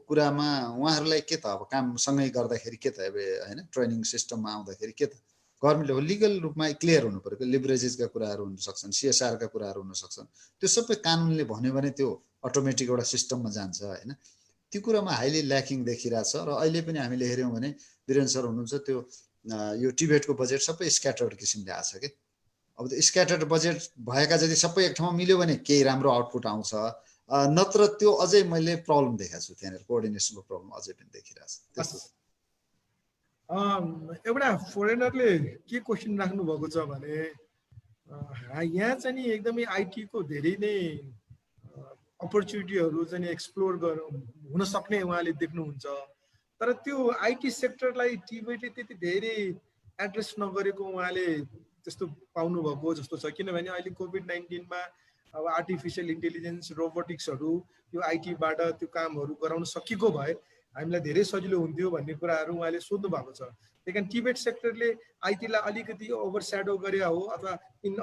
कुरामा उहाँहरूलाई के त अब कामसँगै गर्दाखेरि के त अब होइन, ट्रेनिङ सिस्टममा आउँदाखेरि के त गभर्मेन्टले हो लिगल रूपमा क्लियर हुनु पऱ्यो। लिभरेजेसका कुराहरू हुन सक्छन्, सिएसआरका कुराहरू हुन सक्छन्, त्यो सबै कानुनले भन्यो भने त्यो अटोमेटिक एउटा सिस्टममा जान्छ होइन। त्यो कुरामा हाइली ल्याकिङ देखिरहेछ। र अहिले पनि हामीले हेऱ्यौँ भने वीरेन सर हुनुहुन्छ, त्यो यो टिबेटको बजेट सबै स्क्याटर्ड किसिमले आएको छ कि। अब त्यो स्क्याटर्ड बजेट भएका जति सबै एक ठाउँमा मिल्यो भने केही राम्रो आउटपुट आउँछ, नत्र त्यो अझै मैले प्रब्लम देखाएको छु, त्यहाँनिर कोअर्डिनेसनको प्रब्लम अझै पनि देखिरहेछ। त्यस्तो एउटा फोरेनरले के क्वेसन राख्नु भएको छ भने यहाँ चाहिँ नि एकदमै आइटीको धेरै नै अपर्च्युनिटीहरू चाहिँ एक्सप्लोर हुन सक्ने उहाँले देख्नुहुन्छ। तर त्यो आइटी सेक्टरलाई टिबेटले त्यति धेरै एड्रेस नगरेको उहाँले त्यस्तो पाउनु भएको जस्तो छ। किनभने अहिले कोभिड-19मा अब आर्टिफिसियल इन्टेलिजेन्स, रोबोटिक्सहरू यो आइटीबाट त्यो कामहरू गराउन सकेको भए हामीलाई धेरै सजिलो हुन्थ्यो भन्ने कुराहरू उहाँले सोध्नु भएको छ। त्यही कारण टिबेट सेक्टरले आइटीलाई अलिकति ओभरस्याडो गरे हो अथवा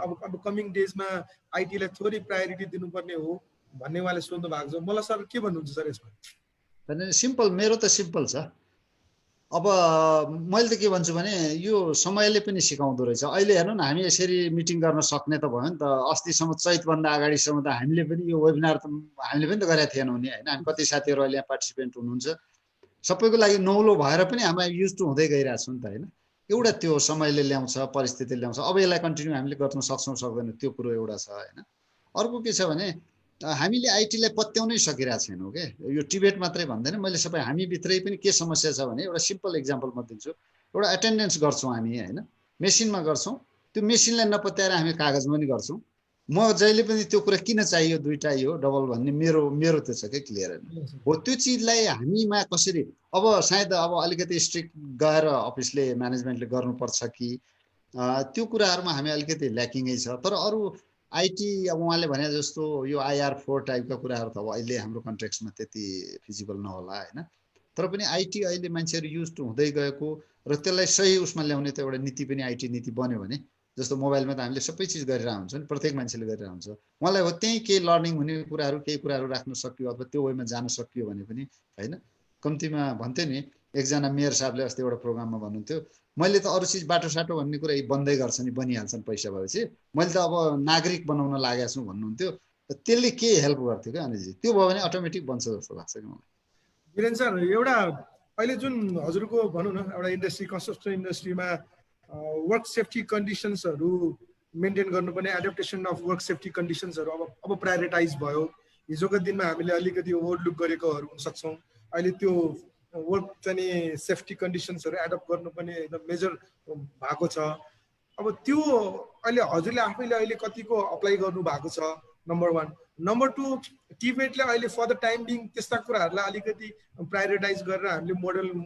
अब कमिङ डेजमा आइटीलाई थोरै प्रायोरिटी दिनुपर्ने हो भन्ने उहाँले सोध्नु भएको छ। मलाई सर के भन्नुहुन्छ सर यसमा? सिम्पल, मेरो त सिम्पल छ। अब मैले त के भन्छु भने यो समयले पनि सिकाउँदो रहेछ। अहिले हेर्नु न, हामी यसरी मिटिङ गर्न सक्ने त भयो नि त। अस्तिसम्म चैतभन्दा अगाडिसम्म त हामीले पनि यो वेबिनार त हामीले पनि त गरेका थिएनौँ नि होइन। हामी कति साथीहरू अहिले यहाँ पार्टिसिपेन्ट हुनुहुन्छ, सबैको लागि नौलो भएर पनि हामी युज टु हुँदै गइरहेछौँ नि त होइन। एउटा त्यो समयले ल्याउँछ, परिस्थितिले ल्याउँछ। अब यसलाई कन्टिन्यू हामीले गर्न सक्छौँ सक्दैनौँ त्यो कुरो एउटा छ होइन। अर्को के छ भने हामीले आइटीलाई पत्याउनै सकिरहेको छैनौँ के। यो टिबेट मात्रै भन्दैन, मैले सबै हामीभित्रै पनि के समस्या छ भने एउटा सिम्पल इक्जाम्पल म दिन्छु। एउटा एटेन्डेन्स गर्छौँ हामी होइन, मेसिनमा गर्छौँ। त्यो मेसिनलाई नपत्याएर हामी कागजमा पनि गर्छौँ। म जहिले पनि त्यो कुरा किन चाहियो दुईटा यो डबल भन्ने मेरो त्यो छ क्या, क्लियर हो। त्यो चिजलाई हामीमा कसरी अब सायद अब अलिकति स्ट्रिक्ट गएर अफिसले म्यानेजमेन्टले गर्नुपर्छ कि त्यो कुराहरूमा हामी अलिकति ल्याकिङै छ। तर अरू आइटी अब उहाँले भने जस्तो यो IR4 टाइपका कुराहरू त अब अहिले हाम्रो कन्ट्रेक्समा त्यति फिजिबल नहोला होइन। तर पनि आइटी अहिले मान्छेहरू युज टु हुँदै गएको र त्यसलाई सही उसमा ल्याउने त एउटा नीति पनि आइटी नीति बन्यो भने, जस्तो मोबाइलमा त हामीले सबै चिज गरिरहेको हुन्छ नि, प्रत्येक मान्छेले गरिरहेको हुन्छ। उहाँलाई हो त्यहीँ केही लर्निङ हुने कुराहरू केही कुराहरू राख्न सकियो अथवा त्यो वेमा जान सकियो भने पनि होइन। कम्तीमा भन्थ्यो नि, एकजना मेयर साहबले अस्ति एउटा प्रोग्राममा भन्नुहुन्थ्यो, मैले त अरू चिज बाटो भन्ने कुरा बन्दै गर्छ नि, बनिहाल्छन् पैसा भएपछि, मैले त अब नागरिक बनाउन लागेको छु भन्नुहुन्थ्यो। त्यसले के हेल्प गर्थ्यो क्या अनिलजी? त्यो भयो भने अटोमेटिक बन्छ जस्तो लाग्छ कि मलाई। वीरेन सर, एउटा अहिले जुन हजुरको भनौँ न एउटा इन्डस्ट्री, कन्स्ट्रक्सन इन्डस्ट्रीमा वर्क सेफ्टी कन्डिसन्सहरू मेन्टेन गर्नुपर्ने, एडप्टेसन अफ वर्क सेफ्टी कन्डिसन्सहरू अब प्रायोरिटाइज भयो। हिजोको दिनमा हामीले अलिकति ओभरलुक गरेकोहरू हुन सक्छौँ। अहिले त्यो वर्क चाहिँ सेफ्टी कन्डिसन्सहरू एडप्ट गर्नुपर्ने एकदम मेजर भएको छ। अब त्यो अहिले हजुरले आफैले अहिले कतिको अप्लाई गर्नु भएको छ, नम्बर 1। नम्बर 2, टिबेटले अहिले फर द टाइम बिङ त्यस्ता कुराहरूलाई अलिकति प्रायोरिटाइज गरेर हामीले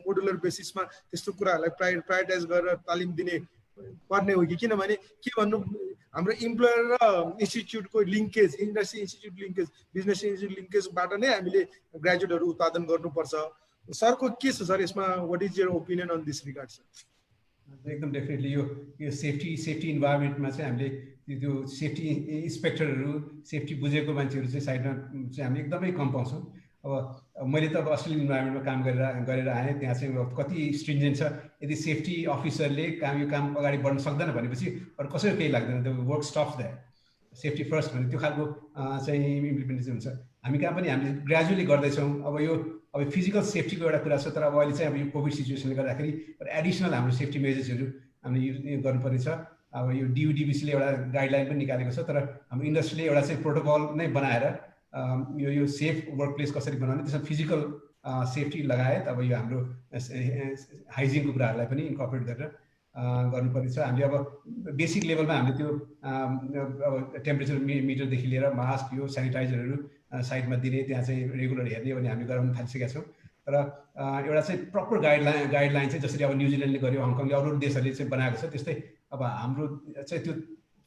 मोडुलर बेसिसमा त्यस्तो कुराहरूलाई प्रायोरिटाइज गरेर तालिम दिने पर्ने हो कि? किनभने के भन्नु, हाम्रो इम्प्लोयर र इन्स्टिच्युटको linkage, industry institute linkage, business institute लिङ्केजबाट नै हामीले ग्रेजुएटहरू उत्पादन गर्नुपर्छ। सरको के छ सर यसमा? What is your opinion on this regard sir? एकदम डेफिनेटली यो सेफ्टी इन्भाइरोमेन्टमा चाहिँ हामीले त्यो सेफ्टी इन्सपेक्टरहरू, सेफ्टी बुझेको मान्छेहरू चाहिँ साइडमा चाहिँ हामी एकदमै कम पाउँछौँ। अब मैले त अब अस्ट्रेलियन इन्भाइरोमेन्टमा काम गरेर आएँ, त्यहाँ चाहिँ कति स्ट्रिन्जेन्ट छ। यदि सेफ्टी अफिसरले यो काम अगाडि बढ्न सक्दैन भनेपछि अरू कसैको केही लाग्दैन, त्यो work stops that, safety first भन्ने त्यो खालको चाहिँ इम्प्लिमेन्टेसन हुन्छ। हामी कहाँ पनि हामीले ग्रेजुअली गर्दैछौँ। अब फिजिकल सेफ्टीको एउटा कुरा छ, तर अब अहिले चाहिँ अब यो कोभिड सिचुएसनले गर्दाखेरि एडिसनल हाम्रो सेफ्टी मेजर्सहरू हामीले गर्नुपर्ने छ। अब यो DUDBCले एउटा गाइडलाइन पनि निकालेको छ, तर हाम्रो इन्डस्ट्रीले एउटा चाहिँ प्रोटोकल नै बनाएर यो सेफ वर्क प्लेस कसरी बनाउने, त्यसमा फिजिकल सेफ्टी लगायत अब यो हाम्रो हाइजिनको कुराहरूलाई पनि इन्कर्पोरेट गरेर गर्नुपर्ने छ। हामीले अब बेसिक लेभलमा हामीले त्यो अब टेम्परेचर मिटरदेखि लिएर मास्क, यो सेनिटाइजरहरू साइडमा दिने, त्यहाँ चाहिँ रेगुलर हेर्ने भने हामीले गराउन थालिसकेका छौँ। तर एउटा चाहिँ प्रपर गाइडलाइन चाहिँ जसरी अब न्युजिल्यान्डले गर्यो, हङकङले, अरू देशहरूले चाहिँ बनाएको छ, त्यस्तै अब हाम्रो चाहिँ त्यो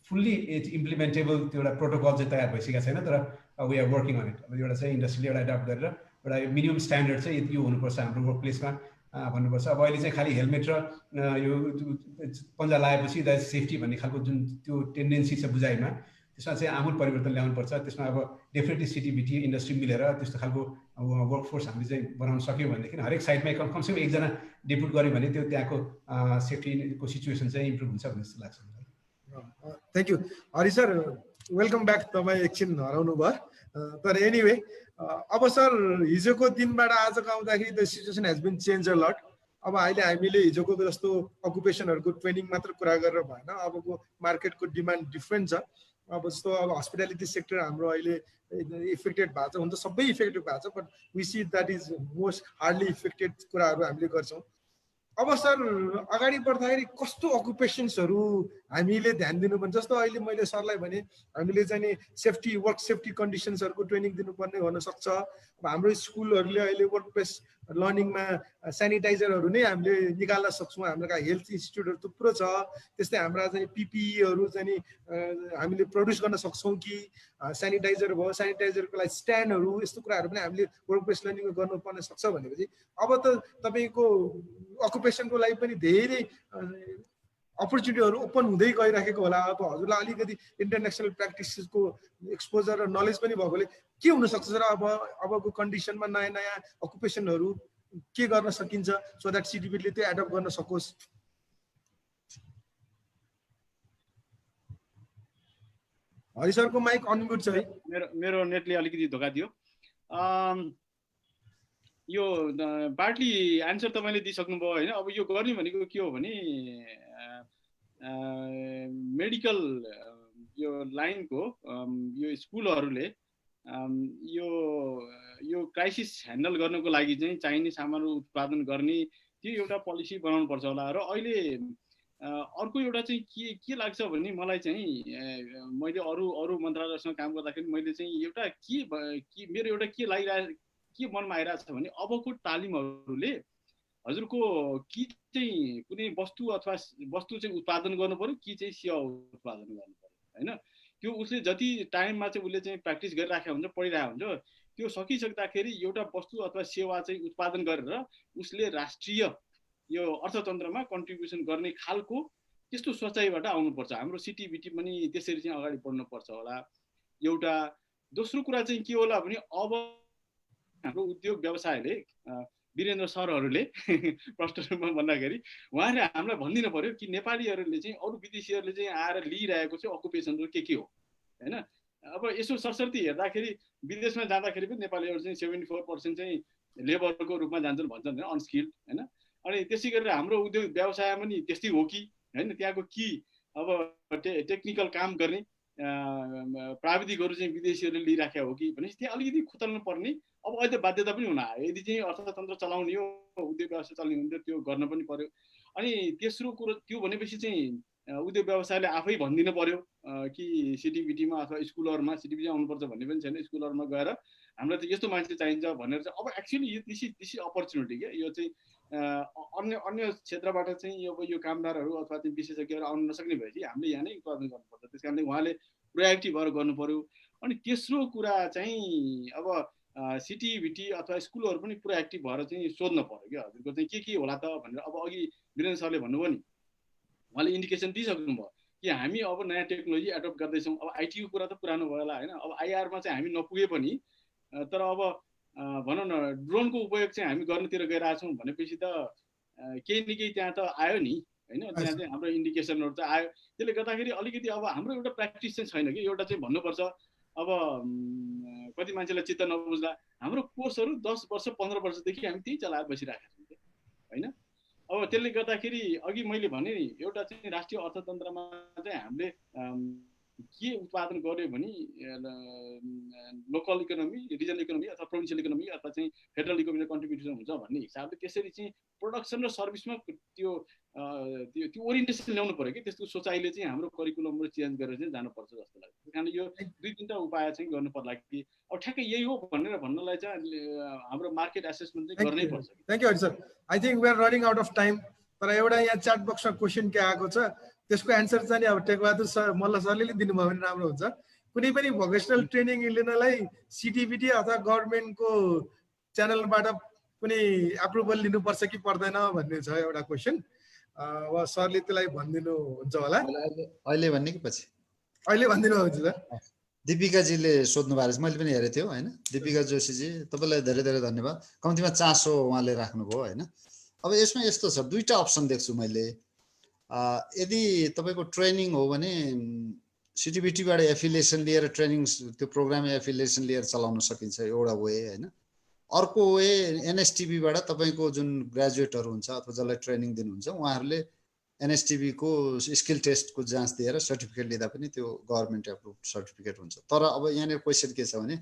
फुल्ली इम्प्लिमेन्टेबल त्यो एउटा प्रोटोकल चाहिँ तयार भइसकेको छैन। तर we are working on it. अब एउटा चाहिँ इन्डस्ट्रीले एउटा एडप्ट गरेर एउटा मिनिमम स्ट्यान्डर्ड चाहिँ यो हुनुपर्छ हाम्रो वर्क प्लेसमा भन्नुपर्छ। अब अहिले चाहिँ खालि हेलमेट र यो पन्जा लगाएपछि द्याट सेफ्टी भन्ने खालको जुन त्यो टेन्डेन्सी छ बुझाइमा, त्यसमा चाहिँ आमूल परिवर्तन ल्याउनुपर्छ। त्यसमा अब डेफिनेटली सिटिबिटी इन्डस्ट्री मिलेर त्यस्तो खालको वर्कफोर्स हामीले चाहिँ बनाउन सक्यौँ भनेदेखि हरेक साइडमा कमसेकम एकजना डेपुट गऱ्यो भने त्यो त्यहाँको सेफ्टीको सिचुएसन चाहिँ इम्प्रुभ हुन्छ भन्ने जस्तो लाग्छ। Thank you Hari sir, welcome back. तपाईँ एकछिन हराउनु भयो, तर एनिवे अब सर हिजोको दिनबाट आजको आउँदाखेरि the situation has been change a lot. अब अहिले हामीले हिजोको जस्तो अकुपेसनहरूको ट्रेनिङ मात्र कुरा गरेर भएन, अबको मार्केटको डिमान्ड डिफ्रेन्ट छ। अब जस्तो अब हस्पिटालिटी सेक्टर हाम्रो अहिले इफेक्टेड भएको छ, हुन त सबै इफेक्टेड भएको छ, but we see that is most hardly affected कुराहरू हामीले गर्छौँ। अब सर अगाडि बढ्दाखेरि कस्तो अकुपेसन्सहरू हामीले ध्यान दिनुपर्छ? जस्तो अहिले मैले सरलाई भने हामीले चाहिँ वर्क सेफ्टी कन्डिसन्सहरूको ट्रेनिङ दिनुपर्ने हुनसक्छ। अब हाम्रो स्कुलहरूले अहिले वर्क प्लेस लर्निङमा सेनिटाइजरहरू नै हामीले निकाल्न सक्छौँ। हाम्रो हेल्थ इन्स्टिट्युटहरू थुप्रो छ, त्यस्तै हाम्रा चाहिँ पिपिईहरू चाहिँ नि हामीले प्रड्युस गर्न सक्छौँ कि सेनिटाइजर भयो, सेनिटाइजरको लागि स्ट्यान्डहरू, यस्तो कुराहरू पनि हामीले वर्क बेस लर्निङमा गर्नुपर्न सक्छ भनेपछि अब त तपाईँको अकुपेसनको लागि पनि धेरै अपर्च्युनिटीहरू ओपन हुँदै गइराखेको होला। अब हजुरलाई अलिकति इन्टरनेसनल प्र्याक्टिसेसको एक्सपोजर र नलेज पनि भएकोले के हुनसक्छ र अबको कन्डिसनमा नयाँ नयाँ अकुपेसनहरू के गर्न सकिन्छ सो द्याट सिटिबीले त्यो एडप्ट गर्न सकोस्? हरि सरको माइक अनम्युट छ है। मेरो नेटले अलिकति धोका दियो। यो पार्टली एन्सर तपाईँले दिइसक्नुभयो होइन। अब यो गर्ने भनेको के हो भने मेडिकल यो लाइनको यो स्कुलहरूले यो क्राइसिस ह्यान्डल गर्नको लागि चाहिँ चाहिने सामानहरू उत्पादन गर्ने त्यो एउटा पोलिसी बनाउनु पर्छ होला। र अहिले अर्को एउटा चाहिँ के लाग्छ भने मलाई चाहिँ मैले अरू मन्त्रालयसँग काम गर्दाखेरि मैले चाहिँ एउटा के मेरो एउटा के लागिरहेको के मनमा आइरहेको छ भने अबको तालिमहरूले हजुरको कि चाहिँ कुनै वस्तु अथवा वस्तु चाहिँ उत्पादन गर्नु पर्यो कि चाहिँ सेवा उत्पादन गर्नु पर्यो होइन। त्यो उसले जति टाइममा चाहिँ उसले चाहिँ प्र्याक्टिस गरिराखेको हुन्छ, पढिरहेको हुन्छ, त्यो सकिसक्दाखेरि एउटा वस्तु अथवा सेवा चाहिँ उत्पादन गरेर उसले राष्ट्रिय यो अर्थतन्त्रमा कन्ट्रिब्युसन गर्ने खालको त्यस्तो सोचाइबाट आउनुपर्छ। हाम्रो सिटिबिटी पनि त्यसरी चाहिँ अगाडि बढ्नुपर्छ होला एउटा। दोस्रो कुरा चाहिँ के होला भने अब हाम्रो उद्योग व्यवसायले वीरेन्द्र सरहरूले प्रष्ट रूपमा भन्दाखेरि उहाँहरूले हामीलाई भनिदिनु पर्यो कि नेपालीहरूले चाहिँ अरू विदेशीहरूले चाहिँ आएर लिइरहेको चाहिँ अकुपेसनहरू के हो होइन। अब यसो सरसर्ती हेर्दाखेरि विदेशमा जाँदाखेरि पनि नेपालीहरू चाहिँ 74% चाहिँ लेबरको रूपमा जान्छन् भन्छन् होइन, अनस्किल्ड होइन। अनि त्यसै गरेर हाम्रो उद्योग व्यवसाय पनि त्यस्तै हो कि होइन। त्यहाँको कि अब टेक्निकल काम गर्ने प्राविधिकहरू चाहिँ विदेशीहरूले लिइराखेको हो कि भनेपछि त्यहाँ अलिकति खुतल्नु पर्ने अब अहिले बाध्यता पनि हुन आयो। यदि चाहिँ अर्थतन्त्र चलाउने हो, उद्योग व्यवसाय चलाउने हुन्थ्यो, त्यो गर्न पनि पर्यो। अनि तेस्रो कुरो त्यो भनेपछि चाहिँ उद्योग व्यवसायले आफै भनिदिनु पर्यो कि सिटिबिटीमा अथवा स्कुलहरूमा सिटिबिटी आउनुपर्छ भन्ने पनि छैन। स्कुलहरूमा गएर हामीलाई चाहिँ यस्तो मान्छे चाहिन्छ भनेर चाहिँ अब एक्चुअली दिस इज अपर्च्युनिटी क्या। यो चाहिँ अन्य क्षेत्रबाट चाहिँ यो कामदारहरू अथवा चाहिँ विशेषज्ञहरू आउन नसक्ने भएपछि हामीले यहाँ नै उत्पादन गर्नुपर्छ। त्यस कारणले उहाँले प्रोएक्टिभ भएर गर्नु पर्यो। अनि तेस्रो कुरा चाहिँ अब सिटिबिटी अथवा स्कुलहरू पनि प्रोएक्टिभ भएर चाहिँ सोध्न पर्यो क्या हजुरको चाहिँ के होला त भनेर। अब अघि वीरेन्द्र सरले भन्नुभयो नि, उहाँले इन्डिकेसन दिइसक्नुभयो कि हामी अब नयाँ टेक्नोलोजी एडप्ट गर्दैछौँ। अब आइटीको कुरा त पुरानो भयो होला होइन। अब आइआरमा चाहिँ हामी नपुगे पनि तर अब भनौँ न ड्रोनको उपयोग चाहिँ हामी गर्नुतिर गइरहेको छौँ भनेपछि त केही न केही त्यहाँ त आयो नि होइन। त्यहाँ चाहिँ हाम्रो इन्डिकेसनहरू चाहिँ आयो। त्यसले गर्दाखेरि अलिकति अब हाम्रो एउटा प्र्याक्टिस चाहिँ छैन कि। एउटा चाहिँ भन्नुपर्छ अब कति मान्छेलाई चित्त नबुझ्दा हाम्रो कोर्सहरू 10 वर्ष 15 वर्षदेखि हामी त्यही चलाएर बसिरहेका छौँ होइन। अब त्यसले गर्दाखेरि अघि मैले भने नि एउटा चाहिँ राष्ट्रिय अर्थतन्त्रमा चाहिँ हामीले के उत्पादन गर्यो भने लोकल इकोनोमी, रिजनल इकोनोमी अथवा प्रोभिन्सियल इकोनोमी अथवा चाहिँ फेडरल इकोनोमीले कन्ट्रिब्युसन हुन्छ भन्ने हिसाबले त्यसरी चाहिँ प्रोडक्सन र सर्भिसमा त्यो ओरिएन्टेसन ल्याउनु पर्यो कि। त्यस्तो सोचाइले चाहिँ हाम्रो करिकुलमहरू चेन्ज गरेर चाहिँ जानुपर्छ जस्तो लाग्छ। त्यस कारण यो 2-3टा उपाय चाहिँ गर्नु पर्ला कि अब ठ्याक्कै यही हो भनेर भन्नलाई चाहिँ हाम्रो मार्केट एसेसमेन्ट चाहिँ गर्नै पर्छ। Thank you sir. I think we are running out of time. तर एउटा यहाँ च्याट बक्समा क्वेसन के आएको छ त्यसको एन्सर चाहिँ अब टेकबहादुर सर मल्ल सरले दिनुभयो भने राम्रो हुन्छ। कुनै पनि भोकेसनल ट्रेनिङ लिनलाई सिटिबिटी अथवा गभर्मेन्टको च्यानलबाट कुनै एप्रुभल लिनुपर्छ कि पर्दैन भन्ने छ एउटा क्वेसन। अब सरले त्यसलाई भनिदिनु हुन्छ होला। अहिले भन्ने कि पछि? अहिले भनिदिनु हुन्छ सर। दिपिकाजीले सोध्नु भएको छ, मैले पनि हेरेको थिएँ होइन। दिपिका जोशीजी तपाईँलाई धेरै धेरै धन्यवाद। कम्तीमा चासो उहाँले राख्नुभयो होइन। अब यसमा यस्तो छ, 2टा अप्सन देख्छु मैले। यदि तपाईँको ट्रेनिङ हो भने सिटिबिटीबाट एफिलिएसन लिएर ट्रेनिङ त्यो प्रोग्राम एफिलिएसन लिएर चलाउन सकिन्छ, एउटा वे होइन। अर्को वे एनएसटिबीबाट तपाईँको जुन ग्रेजुएटहरू हुन्छ अथवा जसलाई ट्रेनिङ दिनुहुन्छ उहाँहरूले एनएसटिबीको स्किल टेस्टको जाँच दिएर सर्टिफिकेट लिँदा पनि त्यो गभर्मेन्ट एप्रुभ सर्टिफिकेट हुन्छ। तर अब यहाँनिर क्वेसन के छ भने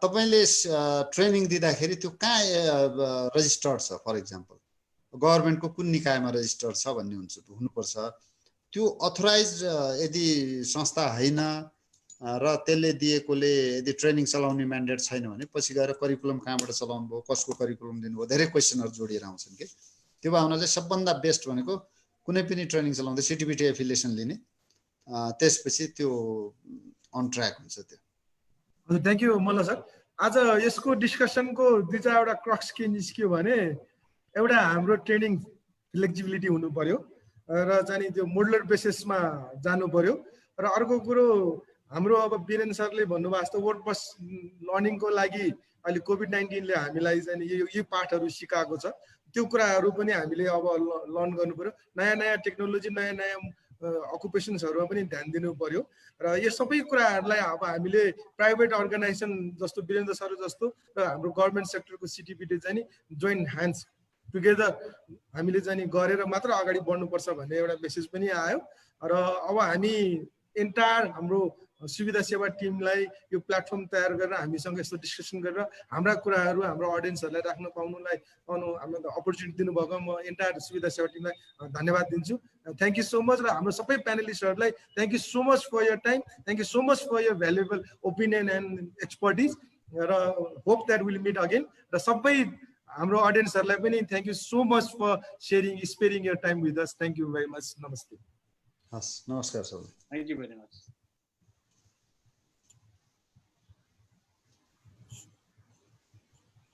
तपाईँले ट्रेनिङ दिँदाखेरि त्यो कहाँ रजिस्टर्ड छ, फर इक्जाम्पल गभर्मेन्टको कुन निकायमा रजिस्टर्ड छ भन्ने हुनुपर्छ। त्यो अथोराइज यदि संस्था होइन र त्यसले दिएकोले यदि ट्रेनिङ चलाउने म्यान्डेट छैन भने पछि गएर करिकुलम कहाँबाट चलाउनु भयो, कसको करिकुलम दिनुभयो, धेरै क्वेसनहरू जोडिएर आउँछन् कि। त्यो भए हुनाले सबभन्दा बेस्ट भनेको कुनै पनि ट्रेनिङ चलाउँदै सिटिबिटी एफिलिएसन लिने, त्यसपछि त्यो अन ट्र्याक हुन्छ त्यो। हजुर थ्याङ्क यू मल्ल सर। आज यसको डिस्कसनको दुई चारवटा क्रक्स के निस्क्यो भने एउटा हाम्रो ट्रेनिङ फ्लेक्सिबिलिटी हुनु पर्यो र चाहिँ त्यो मोडुलर बेसिसमा जानु पर्यो र अर्को कुरो हाम्रो अब वीरेन सरले भन्नुभएको जस्तो वर्डप्रेस लर्निङको लागि अहिले कोभिड-19ले हामीलाई चाहिँ यो पाठहरू सिकाएको छ, त्यो कुराहरू पनि हामीले अब लर्न गर्नु पर्यो। नयाँ नयाँ टेक्नोलोजी, नयाँ नयाँ अकुपेसन्सहरूमा पनि ध्यान दिनु पर्यो र यो सबै कुराहरूलाई अब हामीले प्राइभेट अर्गनाइजेसन जस्तो वीरेन्द्र सर जस्तो र हाम्रो गभर्मेन्ट सेक्टरको सिटिपिटी चाहिँ नि जोइन्ट ह्यान्ड्स टुगेदर हामीले चाहिँ गरेर मात्र अगाडि बढ्नुपर्छ भन्ने एउटा मेसेज पनि आयो र अब हामी एन्टायर हाम्रो सुविधा सेवा टिमलाई यो प्लेटफर्म तयार गरेर हामीसँग यस्तो डिस्कसन गरेर हाम्रा कुराहरू हाम्रो अडियन्सहरूलाई राख्न पाउनुलाई हामीलाई अपर्च्युनिटी दिनुभएको म एन्टायर सुविधा सेवा टिमलाई धन्यवाद दिन्छु। थ्याङ्क यू सो मच र हाम्रो सबै प्यानलिस्टहरूलाई thank you so much for your time, thank you so much for your valuable opinion and expertise र hope that will meet again र सबै हाम्रो अडियन्सहरूलाई पनि thank you so much for sparing your time with us. Thank you very much. नमस्ते। हस्, नमस्कार सबैलाई। Thank you very much.